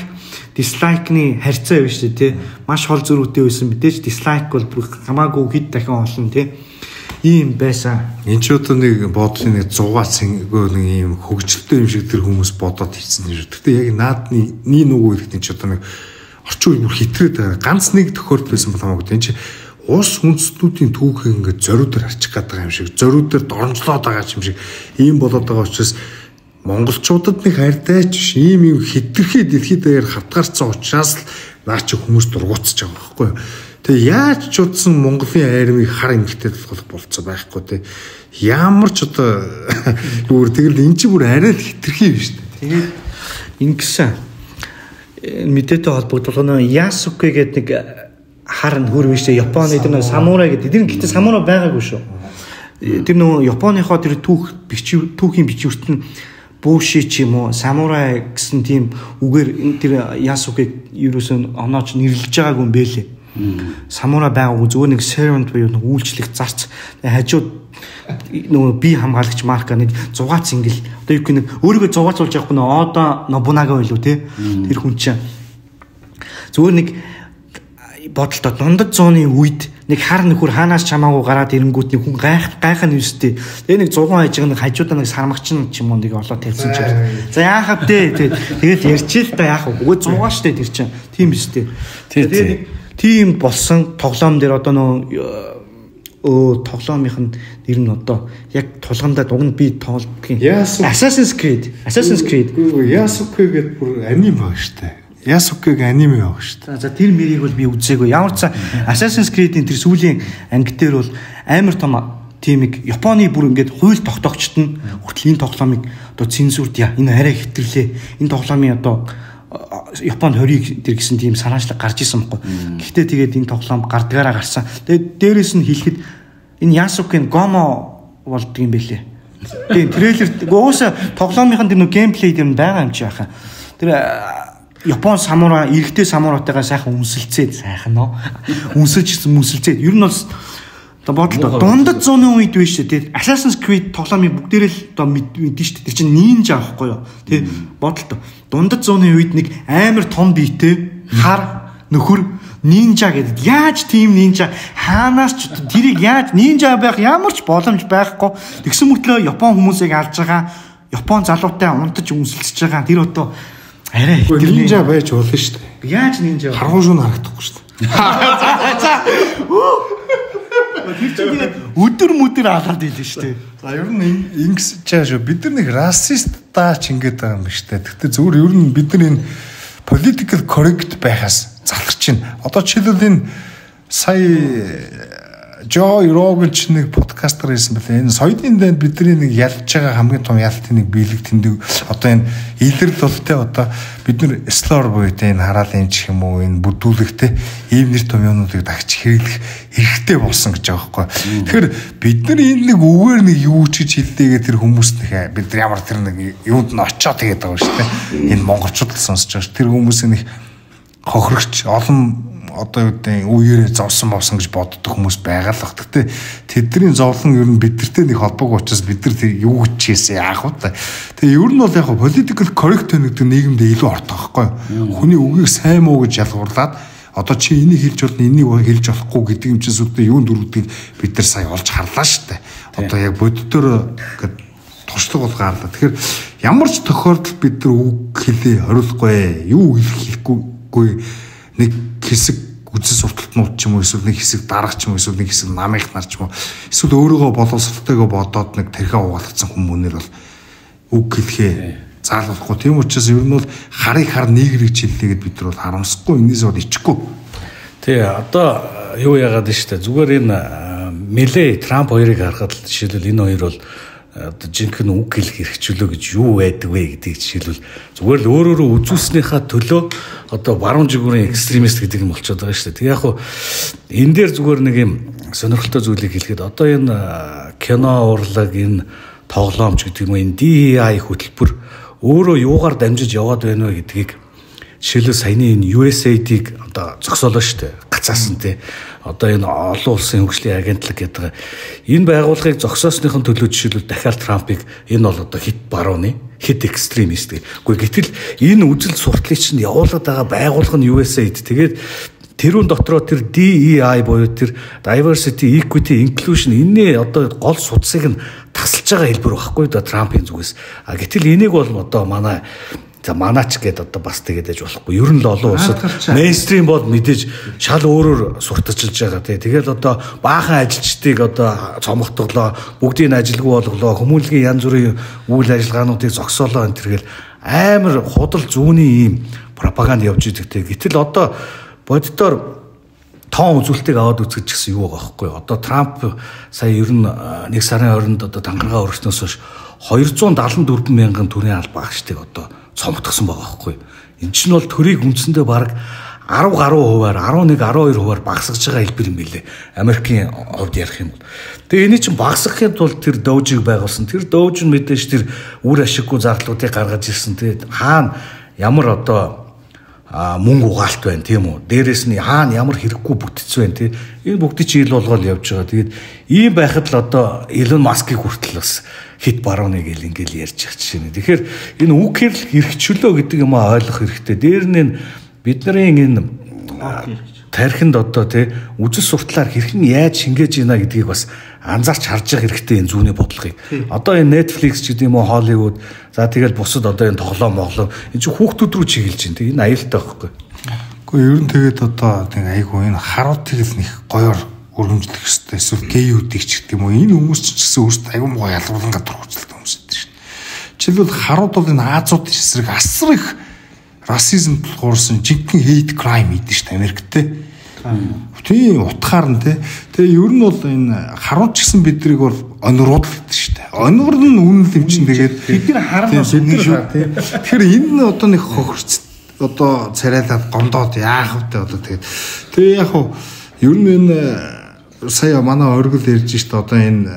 дислайкны харьцаа биш үү те маш хол зөрүүтэй байсан мэдээж дислайк бол хамаагүй хэд дахин олон те ийм байсан. Энд ч одоо нэг бодлын нэг 100 нэг ийм хөгжилтэй юм шиг тэр хүмүүс бодоод хийсэн юм шүү. Гэхдээ яг наадны нүгүү гэдэг нь ч одоо нэг орчин үеийн бүр хэтрээд ганц нэг тохиолдол байсан бол хамаагүй. Энд чи улс хүнснүүдийн түүхийг ингээд зориудаар арчих гэдэг юм шиг, зориудаар доромжлоод байгаа юм шиг ийм болоод байгаа учраас монголчуудад нэг хайртайч ийм хитрхи дэлхийд даяар хавтгаарцсан учраас л наа чи хүмүүс дургуутсаж байгаа байхгүй юу. Тэгээ яаж ч удсан Монголын армийг хар эмэгтэй болох болцоо байхгүй те. Ямар ч одоо бүр тэгэл эн чинь бүр арай хитрхи биш те. Тэгээд ингэсэн мэдээтэй холбогдуулна Ясуке гэдэг нэг хар хөр биш те. Японы тэр нэг самурай гэдэг. Тэр гэхдээ самурай байгаагүй шүү. Тэр нөгөө Японыхоо тэр түүхийн бичвэрт нь Буши ч юм уу самурай гэсэн тийм үгээр тэр Ясуке ерөөсөө онооч нэрлэж байгаагүй юм бэлээ. Самурай байгаагүй зүгээр нэг servant буюу нэг үйлчлэх зарц хажууд нөгөө бие хамгаалагч марка нэг зугаац ингээл одоо юу гэх нэг өөрийгөө зугаацуулж явахгүй нөө Ода Нобунага байлуу те тэр хүн чинь зүгээр нэг бодолтой дундад зууны үед нэг хар нөхөр хаанаас чамаагүй гараад ирэнгүүт нэг хүн гайхах нь юустэй. Тэгээ нэг 100 хайж байгаа нэг хажуудаа нэг сармагчин ч юм уу нэг олоо тавьсан ч. За яахав дээ. Тэгээд ярьчих л та яах вэ? Үгүй 100 штэ тэр чинь. Тийм биз дээ. Тэгээд тийм болсон тоглоом дээр одоо нөө тоглоомынх нь нэр нь одоо яг тулгандаа дугна би тоглодгийн Assassin's Creed Yasuke гэдэг бүр аним байгаа штэ. Yasuke-г анime байгаа штэ. За тэр мэрийг бол би үзээгүй. Ямар ч Assassin's Creed-ийн тэр сүүлийн анги дээр бол амар том тимийг Японы бүр ингээд хууль тогтоогчд нь хүртэл энэ тоглоомыг одоо цензурд энэ арай хэвтрлээ. Энэ тоглоомын одоо Японд 20 тэр гэсэн тийм санаачлаг гарч исэн байхгүй. Гэхдээ тэгээд энэ тоглоом гардгаараа гарсан. Тэгээд дээрэс нь хэлэхэд энэ Yasuke-н Gomo болдго юм бэлээ. Тийм трейлер уусаа тоглоомынх нь тэр геймплей дээр нь байгаа юм чи яхаа. Тэр Япон самурай эрэгтэй самурайтайгаа сайхан үнсэлцээд сайхан нөө. Үнсэлцээд ер нь бол одоо бодлоо дундад 100-ны үед биш шүү. Тэгээд Assassin's Creed тоглоомын бүгдээрээ л одоо мэдэн шүү. Тэр чинь нинжа аахгүй юу. Тэгээд бодлоо дундад 100-ны үед нэг амар том биетэй хар нөхөр нинжа гэдэг. Яаж тийм нинжа хаанаас ч тэрийг яаж нинжа байх ямар ч боломж байхгүй. Тэгсэн мөртлөө Япон хүмүүсийг алж байгаа. Япон залуутай унтаж үнсэлцэж байгаа. Тэр одоо арай нинжа байж болно шүү дээ. Яаж нинжа? Харгуун шүүн харагдахгүй шүү дээ. Тэр чинь өдөр алаад ийлээ шүү дээ. За ер нь ингэс чааш бид нар нэг расист даач ингэж байгаа юм шүү дээ. Гэхдээ зүгээр ер нь бид нар энэ political correct байхаас залхаж байна. Одоо жишээлбэл энэ сая Joe Rogan ч нэг подкастер хийсэн байлаа. Энэ соёлын дэнд бидний нэг ялж байгаа хамгийн том ялтын нэг биелэг тэмдэг. Одоо энэ илэрл болтой одоо бид нар слор буюутай энэ хараалын ч юм уу энэ бүдүүлэгтэй ийм нэр том юмнуудыг дагч хэрэглэх хэрэгтэй болсон гэж байгаа байхгүй. Тэгэхээр бид нар энэ нэг үгээр нэг юу ч гэж хэлдэгээ тэр хүмүүс нэг бид нар ямар тэр нэг юунд нь очиод тэгээд байгаа шүү дээ. Энэ монголчууд л сонсож байгаа ш. Тэр хүмүүсийн нэг хохирогч олон одоо юу гэдэг үеэрээ зовсон мовсон гэж боддог хүмүүс байгаа л баг. Гэтэ тэдний зовлон ер нь бидэртэй нэг холбоогүй учраас бид нар тэр юу хийсээ яах вэ? Тэгээ ер нь бол яг political correct гэдэг нийгэмдээ илүү ордог байхгүй юу? Хүний үгийг сайн муу гэж ялгуурлаад одоо чи энийг хэлж болно энийг хэлж болохгүй гэдэг юм чинь сүлдээ юунд дөрүүдгийг бид нар сая олж харлаа шүү дээ. Одоо яг боддоор гэд туршлага бол гарлаа. Тэгэхээр ямар ч тохиолдолд бид нар үг хэлээ хориулахгүй юу хэлэхгүй нэг хэсэг үзэл сурталтнууд ч юм уу эсвэл нэг хэсэг дарга ч юм уу эсвэл нэг хэсэг намынх нар ч юм уу эсвэл өөрийгөө боловсролтойгоо бодоод нэг тархиа угаалгацсан хүмүүнээр бол үг хэлэхээ заалуулахгүй. Тийм учраас ер нь бол харыг хар нийгэр гэж хэллээгээд бид нар бол харамсахгүй энэс бол ичихгүй. Тий одоо юу яагаад нь штэ зүгээр энэ Мэлэ Трамп хоёрыг харахад жишээлбэл энэ хоёр бол одоо жинхэнэ үг хэлэх хэрэгчлөө гэж юу байдаг вэ гэдгийг жишээлбэл зүгээр л өөрөөрөө үзүүлснийхаа төлөө одоо баруун жигүүрийн экстремист гэдэг юм болчиход байгаа шүү дээ. Тэг яг хуу энэ дээр зүгээр нэг юм сонирхолтой зүйлийг хэлэхэд одоо энэ кино урлаг энэ тоглоомч гэдэг юм энэ DEI хөтөлбөр өөрөө юугаар дамжиж яваад байна вэ гэдгийг жишээлбэл саяны энэ USAID-ийг одоо зогсоолоо шүү дээ. Гацаасан тий. Одоо энэ олон улсын хөгжлийн агентлаг гэдэг энэ байгууллагыг зогсоосныхын төлөө жишээлбэл дахиад Трампыг энэ бол одоо хит барууны хит экстремист гэхгүй гэтэл энэ үзэл сурталыг чинь явуулаад байгаа байгууллага нь USAID тэгээд тэрүүн дотроо тэр DEI буюу тэр diversity, equity, inclusion энэний одоо гол судсыг нь тасалж байгаа хэлбэр байхгүй да Трампын зүгээс. А гэтэл энийг бол одоо манаач гэдэг одоо бас тэгээд ээж болохгүй. Ер нь л олон улсад мейнстрим бол мэдээж шал өөрөөр сурталчилж байгаа тий. Тэгэл одоо баахан ажилчдыг одоо цомготголоо, бүгдийг нь ажилгүй болголоо, хүмүүнлэгийн янз бүрийн үйл ажиллагаануудыг зогсоолоо энэ төргээл амар худал зүүнний ийм пропаганд явж идэг тий. Гэтэл одоо боддоор тоон үзүүлэлтийг аваад үзэж гисэн юу байгаа байхгүй. Одоо Трамп сая ер нь 1 сарын 20-нд одоо дангаргаа өргснөөс хойш 274 мянган төгрөгийн албаа агчдыг одоо цомгтгсан байгаа байхгүй. Энд чинь бол төрийг үндсэндээ баг 10% 11-12% багасгаж байгаа хэлбэр юм билээ. Америкийн хувьд ярих юм бол. Тэгээ энэ чинь багасгахын тулд тэр Doge-ыг байгуулсан. Тэр Doge нь мэдээж тэр үр ашиггүй зарлуудыг гаргаж ирсэн. Тэгээд хаана ямар одоо мөнгө угаалт байна тийм үү. Дээрээс нь хаана ямар хэрэггүй бүтц байна тийм. Энэ бүгдийг чи ил болгоод явж байгаа. Тэгээд ийм байхад л одоо Elon Musk-ыг хүртэл бас хит барууныг ингээл ярьж байгаа жишээ нь. Тэгэхээр энэ үг хэрл хэрэгчлөө гэдэг юм ойлгох хэрэгтэй. Дээр нь бидний энэ тархинд одоо тий үзэл суртлаар хэрхэн яаж шингээж ийна гэдгийг бас анзаарч харж явах хэрэгтэй энэ зүүнний бодлогыг. Одоо энэ Netflix ч гэдэг юм уу Hollywood за тэгэл бусад одоо энэ тоглоом энэ чинь хүүхдүүд рүү чиглэж байна. Энэ аюултай байхгүй. Гэхдээ ер нь тэгээд одоо тийм айгу энэ харуудыг л нэг гоёор өргөмжлөх хэрэгтэй. Эсвэл гейүүдийг ч гэдэг юм уу. Энэ хүмүүс ч гэсэн өөрсдөө аюул муу ялгуулан гадар хурцлдаг хүмүүс гэдэг шүү дээ. Жишээлбэл харууд бол энэ Азуудын эсрэг асар их расизм тулгуурсан жинхэнэ hate crime хийдэж шүү дээ Америкт те. Тийм утгаар нь те. Тэгээ ер нь бол энэ харууд ч гэсэн биднийг бол онирууд л гэдэг шүү дээ. Онир нь үнэн лэмчин тэгээд бид нар харанаас үнэн шүү те. Тэгэхээр энэ нь одоо нэг хохирц одоо царайлаад гомдоод яах вэ одоо тэгээ яг хуу ер нь энэ сая манай оргил ярьж штэ одоо энэ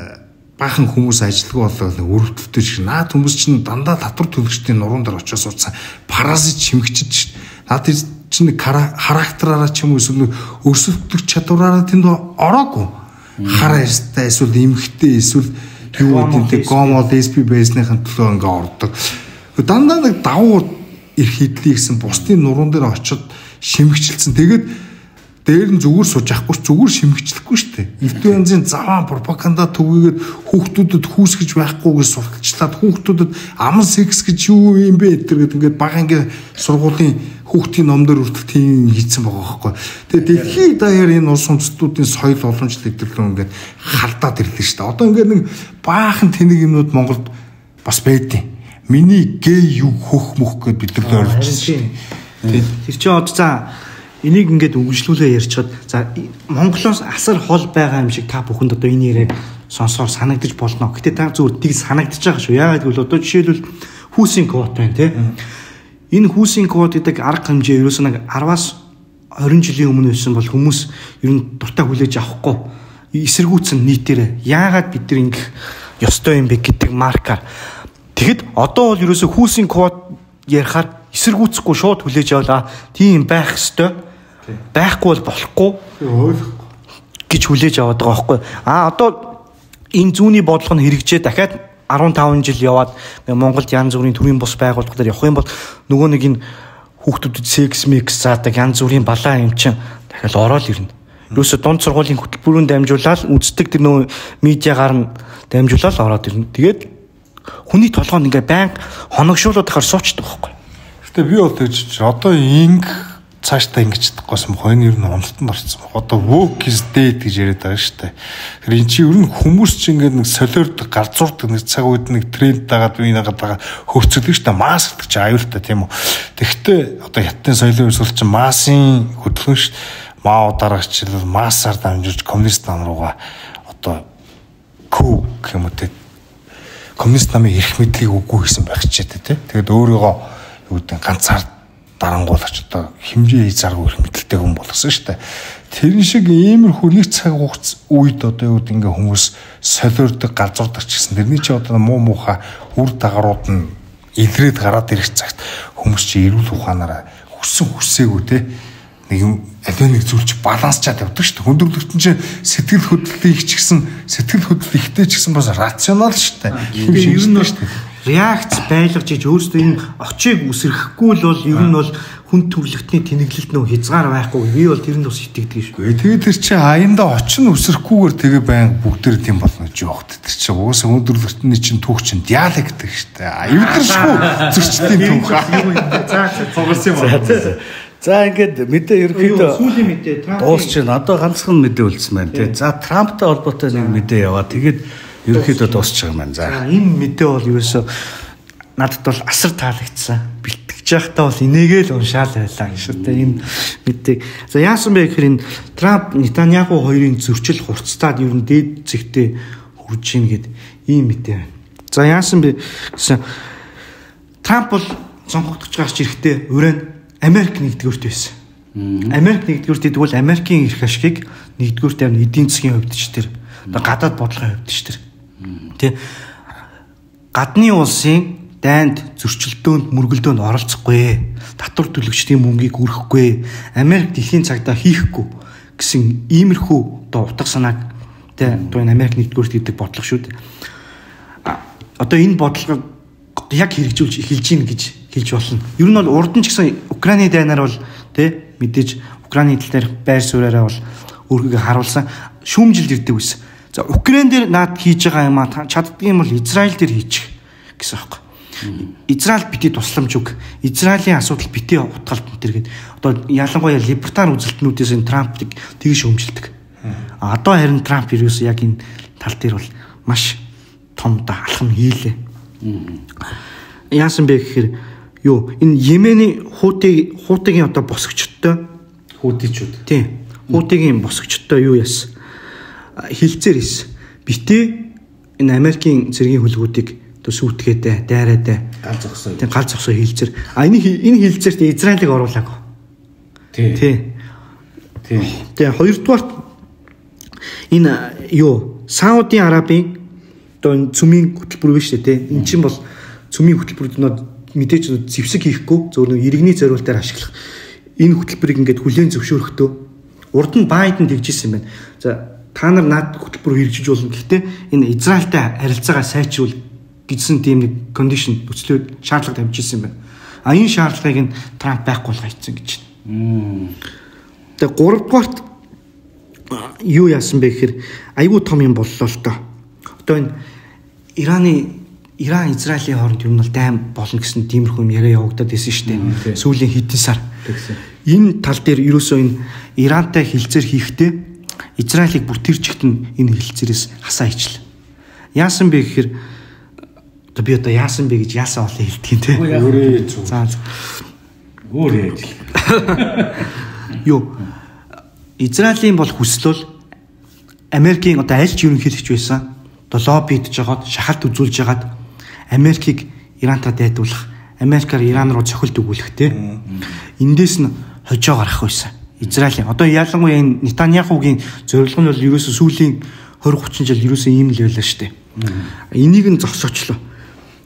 баахан хүмүүс ажилгүй болоод өрөвдөлтөж шиг наад хүмүүс чинь дандаа татвар төлөгчдийн нуруунд дээр очиж суудсан паразит шимэгчд штэ наад чинь характераараа ч юм уу эсвэл өрсөлдөх чадвараараа тэнд ороогүй хараа ястай эсвэл эмхтэй эсвэл юу гэдэг гомо SP бейснийхэн төлөө ингээ ордог дандаа нэг давуу эрх хэдлий гэсэн бусдын нуруунд дээр очиод шимэгчлсэн тэгээд дээр нь зүгээр сууж авахгүй зүгээр шимэгчлэхгүй шүү дээ. Инфлюензийн заваан пропаганда төвгээд хүүхдүүдэд хүүсгэж байхгүйгээс сурталчлаад хүүхдүүдэд аман секс гэж юу юм бэ гэдэг ингээд бага ингээ сургуулийн хүүхдийн номдор хүртэл тийм хийцэн байгаа байхгүй. Тэгээ дэлхийн даяар энэ улс үндэстнүүдийн соёл уламжлал хэвлэлөө ингээд халдаад ирлээ шүү дээ. Одоо ингээд нэг баахан тэнэг юмнууд Монголд бас байдیں۔ Миний гей юу хөх мөх гэд бид нар ойлгосон. Тэр чинь одоо за энийг ингээд үргэлжлүүлээ ярьчихад за Монголоос асар хол байгаа юм шиг та бүхэнд одоо энэ яриаг сонсоор санагдаж болно. Гэтэ та зүгээр тийг санагдаж байгаа шүү. Яагаад гэвэл одоо жишээлбэл хүүсийн квот байна тий. Энэ хүүсийн квот гэдэг арга хэмжээ ерөөсөө нэг 10-аас 20 жилийн өмнө байсан бол хүмүүс ер нь дуртай хүлээж авахгүй эсэргүүцэн нийтээрээ яагаад бид нар ингэх ёстой юм бэ гэдэг маркаар. Тэгэд одоо бол ерөөсөө хүүсийн квот ярихаар эсэргүүцэхгүй шууд хүлээж авлаа. Тийм байх ёстой. Байхгүй бол болохгүй гэж хүлээж аваад байгаа байхгүй. Одоо энэ зүүнний бодлого нь хэрэгжээ дахиад 15 жил яваад Монголд янз бүрийн төрийн бус байгууллагуудаар явах юм бол нөгөө нэг энэ хүүхдүүдэд секс микс заадаг янз бүрийн балаа юм чин дахиад ороод ирнэ. Юусе дунд сургуулийн хөтөлбөрөнд дамжуулаад үздэг тэр нөгөө медиагаар нь дамжуулаад ороод ирнэ. Тэгээд хүний толгойн ингээ байнга хоногшуулаад ахаар суучдаг байхгүй. Гэтэ би бол тэгж одоо инг цаашдаа ингэж чадахгүйсэн бохоо энэ ер нь онцлтонд орсон баг. Одоо woke is dead гэж яриад байгаа шүү дээ. Тэгэхээр эн чинь ер нь хүмүүс чинь ингээд нэг солиордог, гарцуурдаг нэг цаг үед нэг тренд дагаад би нагаад байгаа хөрцөлдөг шүү дээ. Масс гэдэг чинь аюултай тийм үү. Тэгэхдээ одоо хятадын соёлын өсвөл чинь массын хөдөлгөөн шүү дээ. Мао дараагчлал массаар дамжуулж коммунист нам руугаа одоо күү гэх юм уу те. Коммунист намын эрх мэдлийг үгүй гэсэн байх ч гэдэг те. Тэгээд өөрийгөө юу гэдэг ганцаар дарангуулагч одоо хэмжээ заргуу их мэдлэлтэй хүн болгосон шүү дээ. Тэр шиг иймэрхүү нэг цаг хугацаа үед одоо юу гэдэг ингээ хүмүүс солиордог галзуурдаг ч гэсэн тэрний чи одоо муу муухай үр дагаврууд нь илрээд гараад ирэх цагт хүмүүс чи эрүүл ухаанаараа хүссэн хүсээгүй те нэг юм аль нэг зүйлч балансчаад явдаг шүү дээ. Хүндрэлтэн чи сэтгэл хөдлөлийг ч гэсэн сэтгэл хөдлөл ихтэй ч гэсэн бас рационал шүү дээ. Ер нь шүү дээ. Реакц байлгаж иж өөрсдөө энэ очийг үсрэхгүй л бол ер нь бол хүн төрөлхтний тэнэглэлт нөө хязгаар байхгүй. Би бол тэр нь бас итгэдэг шүү. Тэгээд тэр чинь аяндаа очин үсрэхгүйгээр тэгээ байн бүгдээр тийм болно гэж явахд. Тэр чинь уусаа хүн төрөлхтний чинь түүх чинь диалект гэдэг шүү дээ. Аюулшгүй зөрчлийн түүх. Цогсон юм байна. За ингээд мэдээ ерөөхдөө сүүлийн мэдээ дуусчихна. Одоо ганцхан мэдээ үлдсэн байна тий. За Трамптай холбоотой нэг мэдээ яваа. Тэгээд ерөөхдөө дуусчих юм байна. За энэ мэдээ бол ерөөсөө надад бол асар таалагдсан. Бэлтгэж байхдаа бол энийгээ л уншаал байлаа шүү дээ. Энэ мэдээ. За яасан бэ гэхээр энэ Трамп Нетаньяху хоёрын зөрчил хурцтаад ер нь дээд зэгтээ хүрж ийн гэд ийм мэдээ байна. За яасан бэ гэсэн Трамп бол сонгогдож гарч ирэхдээ өрөө Америк нэгдүгürt байсан. Америк нэгдүгürt гэдэг бол Америкийн эрх ашигыг нэгдүгürt авны эдийн засгийн хувьд ч тэр гадаад бодлогын хувьд ч тэр. Тэ гадны улсын дайнд зөрчилдөөнд мөргөлдөөнд оролцохгүй. Татвар төлөгчдийн мөнгийг өрөхгүй. Америк дэлхийн цагдаа хийхгүй гэсэн иймэрхүү одоо утга санааг тэ одоо энэ Америк нэгдүгürt гэдэг бодлого шүү дээ. Одоо энэ бодлогыг яг хэрэгжүүлж эхэлж гин гэж хэлж болно. Ер нь бол урд нь ч гэсэн Украины дайнаар бол тэ мэдээж Украины тал дээр байр сууриараа бол өөрийгөө харуулсан шүүмжилд ирдэг байсан. За Украин дээр наад хийж байгаа юм а чаддгийн бол Израиль дээр хийчих гэсэн аахгүй. Израиль бити тусламж өг. Израилийн асуудал бити утгалт энэ төр гээд одоо ялангуяа либертар үзэлтнүүдээс энэ Трампыг тэгж шүүмжилдэг. Одоо харин Трамп ерөөсөө яг энэ тал дээр бол маш том алхам хийлээ. Яасан бэ гэхээр юу энэ Йемений хуутигийн одоо босгочдтой хүүдичүүд. Тийм. Хуутигийн босгочдтой юу яасан? Хилцээр хийсэн. Битээ энэ Америкийн цэргийн хөлгүүдийг одоо сүйтгэдэ, дайраадай Гал зогсоо. Тийм гал зогсоо хилцээр. Энэ хилцээрт Израилийг оруулаагүй. Тийм. Тэгээ хоёрдугаарт энэ юу Саудын Арабын одоо цөмийн хөтөлбөр биш үү те. Энэ чинь бол цөмийн хөтөлбөрүүд мэдээж зэвсэг хийхгүй зөвхөн иргэний зориултаар ашиглах энэ хөтөлбөрийг ингээд хүлээн зөвшөөрөхдөө урд нь Байден тэгжсэн юм байна. За та нар наад хөтөлбөр хэрэгжиж болно. Гэхдээ энэ Израильтай харилцаагаа сайжруул гэсэн тийм нэг кондишн нөхцөл шаардлага тавьжсэн юм байна. А энэ шаардлагыг нь Трамп байхгүй болгоцсон гэж байна. Тэгээ гуравдугаарт юу яасан бэ гэхээр айгүй том юм боллоо л доо. Одоо энэ Иран Израилийн хооронд юм бол дайм болно гэсэн тиймэрхүү юм яриа явагдаад байсан шүү дээ. Сүүлийн хэдэн сар. Энэ тал дээр ерөөсөө энэ Ирантай хилцээр хийхдээ Израилийг бүр тэр чигт нь энэ хилцээрээс хасаа ичлээ. Яасан бэ гэхээр одоо би одоо яасан бэ гэж яасан олон хэлдэг тийм. Өөрөө зүг. За. Өөр яаж. Юу Израилийн бол хүслэл Америкийн одоо аль ч ерөнхийлөгч байсан одоо лоббидж жагаад шахалт үзүүлж жагаад Америкийг Ирантай дайдуулах, Америкаар Иран руу цохилт өгүүлэх те. Эндээс нь хожоо гарах байсан. Израилийн одоо ялангуяа энэ Нетаньяхугийн зорилго нь бол ерөөсөө сүүлийн 20-30 жил ерөөсөө ийм л байлаа шүү дээ. Энийг нь зогсоочлоо.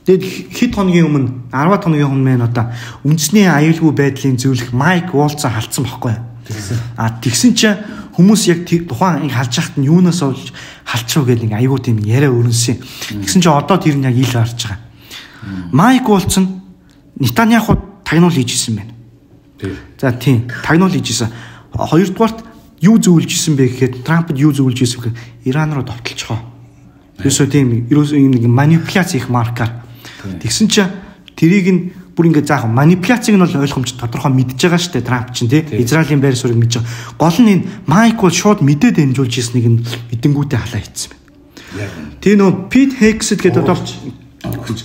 Тэгэд хэд хоногийн өмнө 10 хоногийн өмнө одоо үндэсний аюулгүй байдлын зөвлөх Майк Волцоо халдсан байхгүй юу? Тэгсэн чинь хүмүүс яг тухайн халж яхад нь юунаас олж халчруу гэдэг нэг аюул тийм яриа өрнөсөн. Тэгсэн чинь одоо тэр нь яг ил гарч байгаа. Майк Волц нь Нетаньяху тагнуул хийжсэн байна. За тийм тагнуул хийжсэн. Хоёрдугаарт юу зөвлөж исэн бэ гэхэд Трампд юу зөвлөж исэн гэхээр Иран руу довтолцохоо. Ерөөсөө тийм ерөөсөө нэг манипуляц их маркаар. Тэгсэн чинь тэрийг нь бүр ингээд заах манипуляцыг нь бол ойлгомж тодорхой мэдж байгаа шүү дээ Трамп чинь тий Израилийн байр суурийг мэдж байгаа. Гол нь энэ Майк бол шууд мэдээд дамжуулж ирснийг нь эдэнгүүтээ халаа хийцсэн байна. Тэгээ нөө Пит Хексэд гэдэг одоо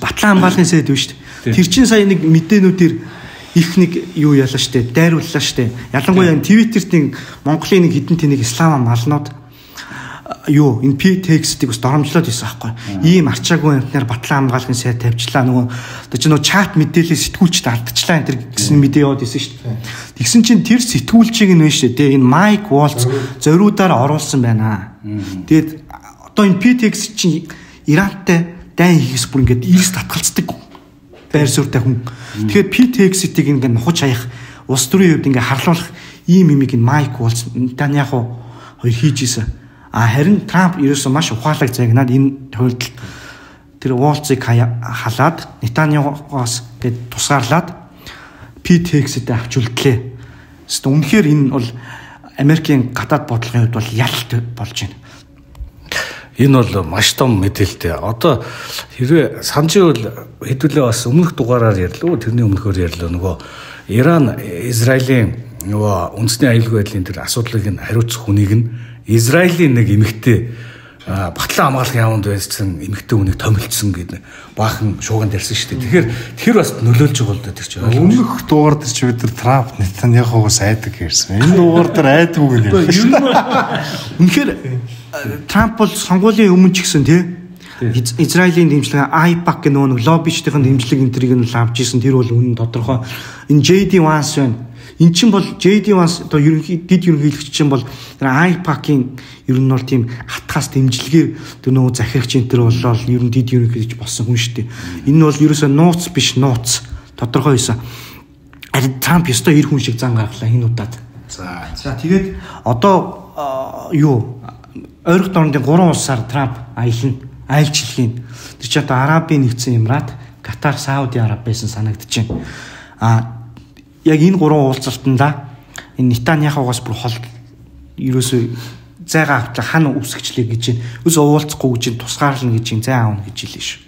Батлан хамгааллын сайд биш шүү дээ. Тэр чинь сая нэг мэдээнүүдээр их нэг юу ялаа шүү дээ дайрууллаа шүү дээ. Ялангуяа Твиттерт нэг Монголын нэг хідэн тэнийг ислам малнууд юу энэ Пит Хексэдийг бас доромжлоод ирсэн байхгүй. Ийм арчаагүй амтнаар Батлан хамгааллын сайд тавьчлаа нөгөө одоо чи нөгөө чат мэдээлэл сэтгүүлчд алдчихлаа энэ төр гэсэн мэдээ яваад ирсэн шүү дээ. Тэгсэн чинь тэр сэтгүүлчийг нь биш дээ энэ Майк Волц зориудаар оруулсан байна. Тэгээд одоо энэ Пит Хексэд чинь Ирантай дайн хийхс бүр ингээд ирс татгалцдаг байр суурьтай хүн. Тэгэхээр Пит Хексэдийг ингээд нухаж хаях улс төрийн хувьд ингээд харлуулах ийм юмыг энэ Майк Волц Нетаньяху хоёр хийж исэн. Харин Трамп ерөөсөө маш ухаалаг загнаад энэ тохиолдолд тэр Волцыг халаад Нетаньяхугаас гээд тусгаарлаад Пит Хексэд авч үлдлээ. Үнэхээр энэ бол Америкийн гадаад бодлогын хувьд бол ялалт болж байна. Энэ бол маш том мэдээлэлтэй. Одоо хэрвээ санджи бол хэдүүлээ бас өмнөх дугаараар ярьлаа. Тэрний өмнөхөр ярьлаа. Нөгөө Иран Израилийн нөгөө үндэсний аюулгүй байдлын тэр асуудлыг нь хариуцах хүнийг нь Израилийн нэг эмэгтэй Батлан хамгаалах яамд байсан эмэгтэй хүнийг томилцсон гэдэг баахан шууган дэрсэн шүү дээ. Тэгэхээр тэр бас нөлөөлж байгаа л да тэр чинь. Өмнөх дугаар дээр чи бид нар Трамп Нетаньяхугаас айдаг ярьсан. Энэ дугаар дээр айдгүй гэж ярьсан. Үнэхээр Трамп бол сонгуулийн өмнө ч гэсэн тий Израилийн дэмжлэг IPAC гэх нэг лоббистийн дэмжлэг энэ тэрийг нь авч ирсэн. Тэр бол үнэн тодорхой. Энэ JD Vance байна. Эн чинь бол JD Vance одоо дид ерөнхийлөгч чинь бол IPAC-ийн ер нь бол тийм хатгаас дэмжлэгээр тэр нөгөө захирагч энэ төр болол ер нь дид ерөнхийлөгч болсон хүн шүү дээ. Энэ нь бол ерөөсөө нууц биш нууц тодорхой байсан. Харин Трамп ёстой ир хүн шиг зан гаргалаа энэ удаад. За тэгээд одоо юу ойрох дорнодын 3 улсаар Трамп айлчлахын тэр чинь одоо Арабын нэгдсэн Эмират, Катар, Сауди Араб байсан санагдаж байна. Яг энэ 3 уулзалтанда энэ Нетаньяхугаас бүр хол ерөөсөө зайгаа авч хана үсгчлээ гэж байна. Үс уулзахгүй гэж тусгаарлана гэж зай аавна гэж хэлээ шүү.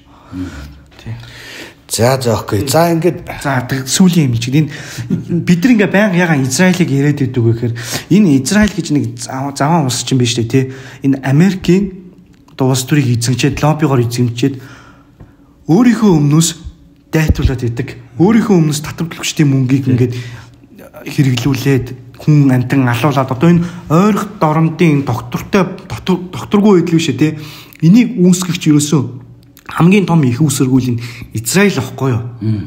За окей. За ингээд сүүлийн юм чинь энэ бид нар ингээ байнга ягаан Израилийг яриад идэг гэхээр энэ Израиль гэж нэг заван улс чинь биш үү те. Энэ Америкийн улс төрийг эзэмчээд лоббигоор эзэмчээд өөрийнхөө өмнөөс дайтуулаад идэг. Өөрийнхөө өмнөөс татварлагчдын мөнгийг ингээд хэрэглүүлээд хүн амтан алуулаад одоо энэ ойрох доромдын докторгүй байдал биш те. Энийг үүсгэгч ерөөсөө хамгийн том их үүсэргүүл нь Израиль ахгүй юу?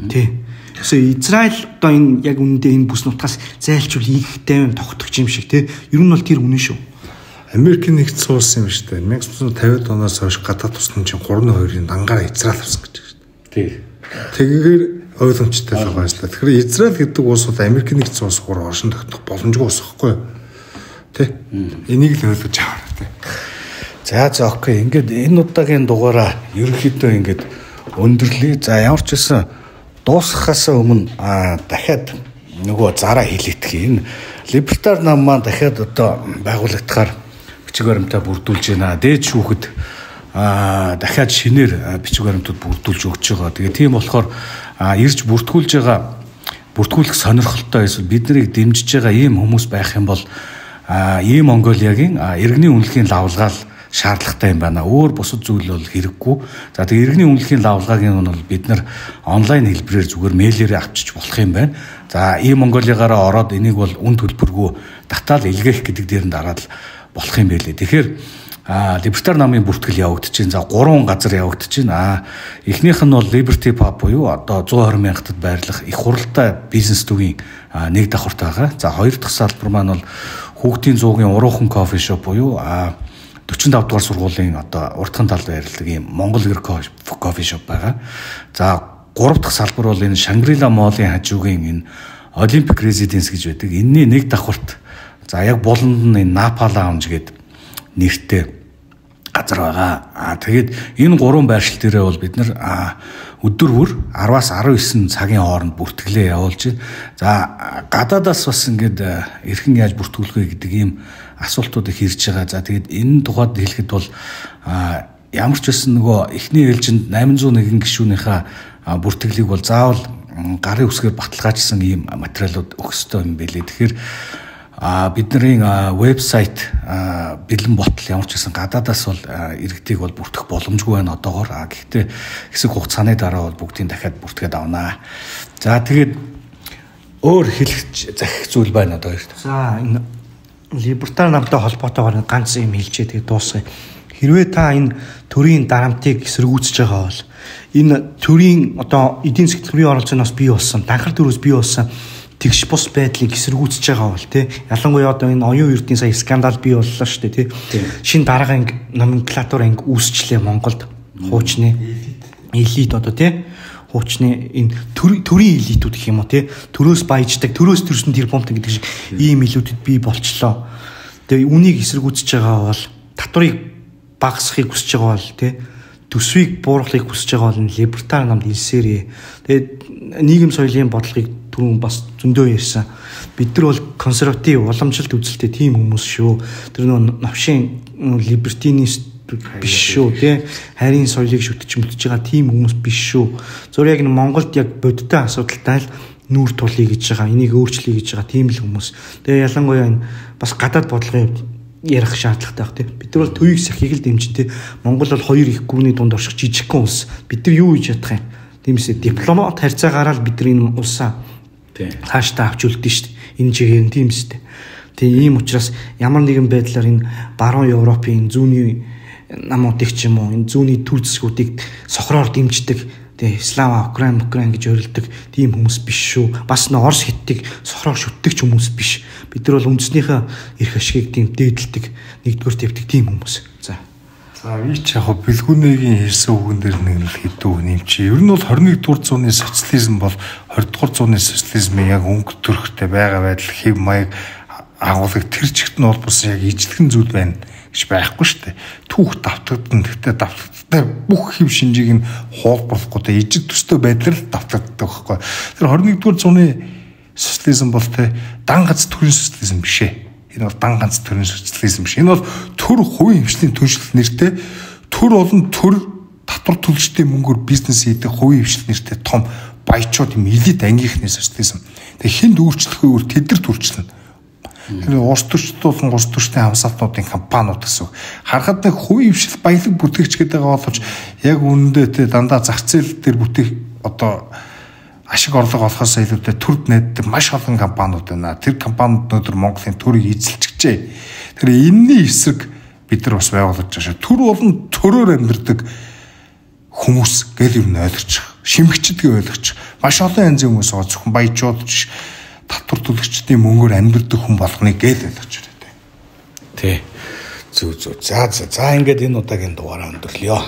Тий. Тэгэхээр Израиль одоо энэ яг үнэндээ энэ бүс нутгаас зайлшгүй ийхтэй тогтогч юм шиг тий. Ер нь бол тэр үнэн шүү. Америкийн нэгдсэн улс юм шүү дээ. 1950 оноос хойш гадаад тусламжийн 3/2-ын дангаараа Израиль авсан гэж байна. Тий. Тэгэхээр ойлгомжтой л байгаа юм шүү дээ. Тэгэхээр Израиль гэдэг улс бол Америкийн нэгдсэн улс гур оршин тогтох боломжгүй улс байхгүй юу? Тий. Энийг л ойлгож аваарай тий. За окей. Ингээд энэ удаагийн дугаараа ерөнхийдөө ингээд өндөрлөе. За ямар ч байсан дуусгахаас өмнө дахиад нөгөө зараа хэлээдэх энэ либертар нам маань дахиад одоо байгуулагдахаар бичиг баримтаа бүрдүүлж байна. Дээд шүүхэд дахиад шинээр бичиг баримтууд бүрдүүлж өгч байгаа. Тэгээ тийм болохоор ирж бүртгүүлэх сонирхолтой эсвэл бид нарыг дэмжиж байгаа ийм хүмүүс байх юм бол ийм Монголиагийн иргэний үнэлгээний лавлгаал шаардлагатай юм байна. Өөр бусад зүйл бол хэрэггүй. За тэгээ иргэний үнэлгээний лавлгааг нь бол бид нар онлайн хэлбэрээр зүгээр мэйлээрээ авчиж болох юм байна. За ийм Монголиагаараа ороод энийг бол үн төлбөргүй татаал илгээх гэдэг дээр нь дараад болох юм байлээ. Тэгэхээр либертар намын бүртгэл явагдаж байна. За 3 газар явагдаж байна. Эхнийх нь бол Liberty Pub буюу одоо 120 мянгатад байрлах их хуралтай бизнес төвийн нэг давхартай байгаа. За хоёр дахь салбар маань бол Хүүхдийн зуугийн уруухан кофе шоп буюу 45 дугаар сургуулийн одоо уртхан талд байрладаг ийм Монгол гэр кофе шоп байгаа. За 3 дахь салбар бол энэ Шангрила молын хажуугийн энэ Olympic Residence гэж байдаг. Энэний нэг давхарт за яг буланд нь энэ Napa Lounge гэдэг нэртэй газар байгаа. Тэгээд энэ 3 байршил дээрээ бол бид нар өдөр бүр 10-аас 19 цагийн хооронд бүртгэлээ явуулж байна. За гадаадаас бас ингээд эрхэн яаж бүртгүүлэх вэ гэдэг ийм асуултууд их ирж байгаа. За тэгээд энэ тухайд хэлэхэд бол ямар ч байсан нөгөө эхний ээлжинд 801 гишүүнийхээ бүртгэлийг бол заавал гарын үсгээр баталгаажсан ийм материалууд өгөх ёстой юм байлээ. Тэгэхээр бидний вебсайт бэлэн ботл ямар ч гэсэн гадаадаас бол иргэдийг бол бүртгэх боломжгүй байна одоогоор. Гэхдээ хэсэг хугацааны дараа бол бүгдийг дахиад бүртгээд авнаа. За тэгээд өөр хэлэх захих зүйл байна одоо хоёрт. За энэ либертар намтай холбоотойгоор ганц юм хэлчээ тэгээд дуусгая. Хэрвээ та энэ төрийн дарамтыг эсэргүүцэж байгаа бол энэ төрийн одоо эдийн засгийн төрийн оролцооноос бий болсон, данхар төрөөс бий болсон тэгш бус байдлыг эсэргүүцэж байгаа бол тий ялангуяа одоо энэ оюун эрдийн сая скандал бий боллоо шүү дээ тий шинэ дарга анги номенклатур анги үүсчлээ Монголд хуучны элит одоо тий хуучны энэ төрийн элитүүд гэх юм уу тий төрөөс баяждаг төрөөс төрсөн тэрбумт гэдэг шиг ийм элитүүд бий болчлоо. Тэгээ үнийг эсэргүүцэж байгаа бол татварыг багасгахыг хүсэж байгаа бол тий төсвийг буурахыг хүсэж байгаа бол либертар намд илсээрээ. Тэгээд нийгэм соёлын бодлогыг түрүүн бас зөндөө ярьсан. Бид нар бол консерватив, уламжлалт үзэлтэй тийм хүмүүс шүү. Тэр нөө навшин либертинист биш шүү, тий. Хайрын соёлыг шүтж мөлтж байгаа тийм хүмүүс биш шүү. Зөв яг Монголд яг бодиттой асуудалтай л нүүр тулъя гэж байгаа, энийг өөрчлөе гэж байгаа тийм л хүмүүс. Тэгээ ялангуяа энэ бас гадаад бодлогын ярих шаардлагатай баг тий. Бид нар бол төвийг сахийг л дэмжинтэй. Монгол бол хоёр их гүрний дунд орших жижигхэн улс. Бид нар юу хийж чадах юм? Тиймээс дипломат харьцаагаараа л бид нар энэ улсаа хааштай авч үлдэн шүү дээ. Энэ чигээр нь тийм үстэй. Тэгээ ийм учраас ямар нэгэн байдлаар энэ баруун Европын зүүнний намуудыг ч юм уу энэ зүүнний төр зэсгүүдийг сохроор дэмждэг тэгээ Слава Украин гэж орилдог тийм хүмүүс биш шүү. Бас н Орос хиттийг сохроор шүтдэг ч хүмүүс биш. Бид нар бол үндснийхээ эрх ашигыг тийм дээдэлдэг нэгдүгээр тавьдаг тийм хүмүүс. За би ч яг бэлгүүнийгийн хэлсэн үгэн дээр нэг л хэдүү нэмчи. Ер нь бол 21-р зууны социализм бол 20-р зууны социализмын яг өнгө төрхтэй байгаа байдал хэв маяг агуулгыг тэр чигт нь улбулсан яг ижлэгэн зүйл байна гэж байхгүй шүү дээ. Түүх давтагдсан. Тэгтээ давтагдсан бүх хэв шинжийг нь хуулбарлахгүй тэ ижил төстэй байдлаар давтагддаг байхгүй. Тэр 21-р зууны социализм бол тэ дан ганц төрийн социализм биш ээ. Энэ бол дан ганц төрийн социализм биш. Энэ бол төр хувийн хвшлийн түншлэл нэртэй төр болон төр татвар төлөгчдийн мөнгөөр бизнес хийдэг хувийн хвшил нэртэй том баячууд юм элит ангийнхны социализм. Тэгээ хинд өөрчлөхөөр тэдэрт үйлчлэнэ. Тэгэхээр улс төрчд болон улс төрчдийн хамсаалтнуудын компаниуд гэсэн. Харахад нэг хувийн хвшил баялаг бүтээгч гэдэг боловч яг үнэндээ дандаа зах зээл дээр бүтээх одоо ашиг орлого олохоос илүүтэй төрд найддаг маш олон компаниуд байна. Тэр компаниуд өнөөдөр Монголын төрийг эзэлчихжээ. Тэгэхээр энэний эсрэг бид нар бас байгуулж байгаа. Төр болон төрөөр амьдардаг хүмүүс гэл юм ойлгочих. Шимэгчдгийг ойлгочих. Маш олон янзын хүмүүс байгаа. Зөвхөн баячууд татвар төлөгчдийн мөнгөөр амьдардаг хүн болгоныг гэл ойлгож байна. Тий. Зүг. За ингээд энэ удаагийн дугаараа өндөрлөё.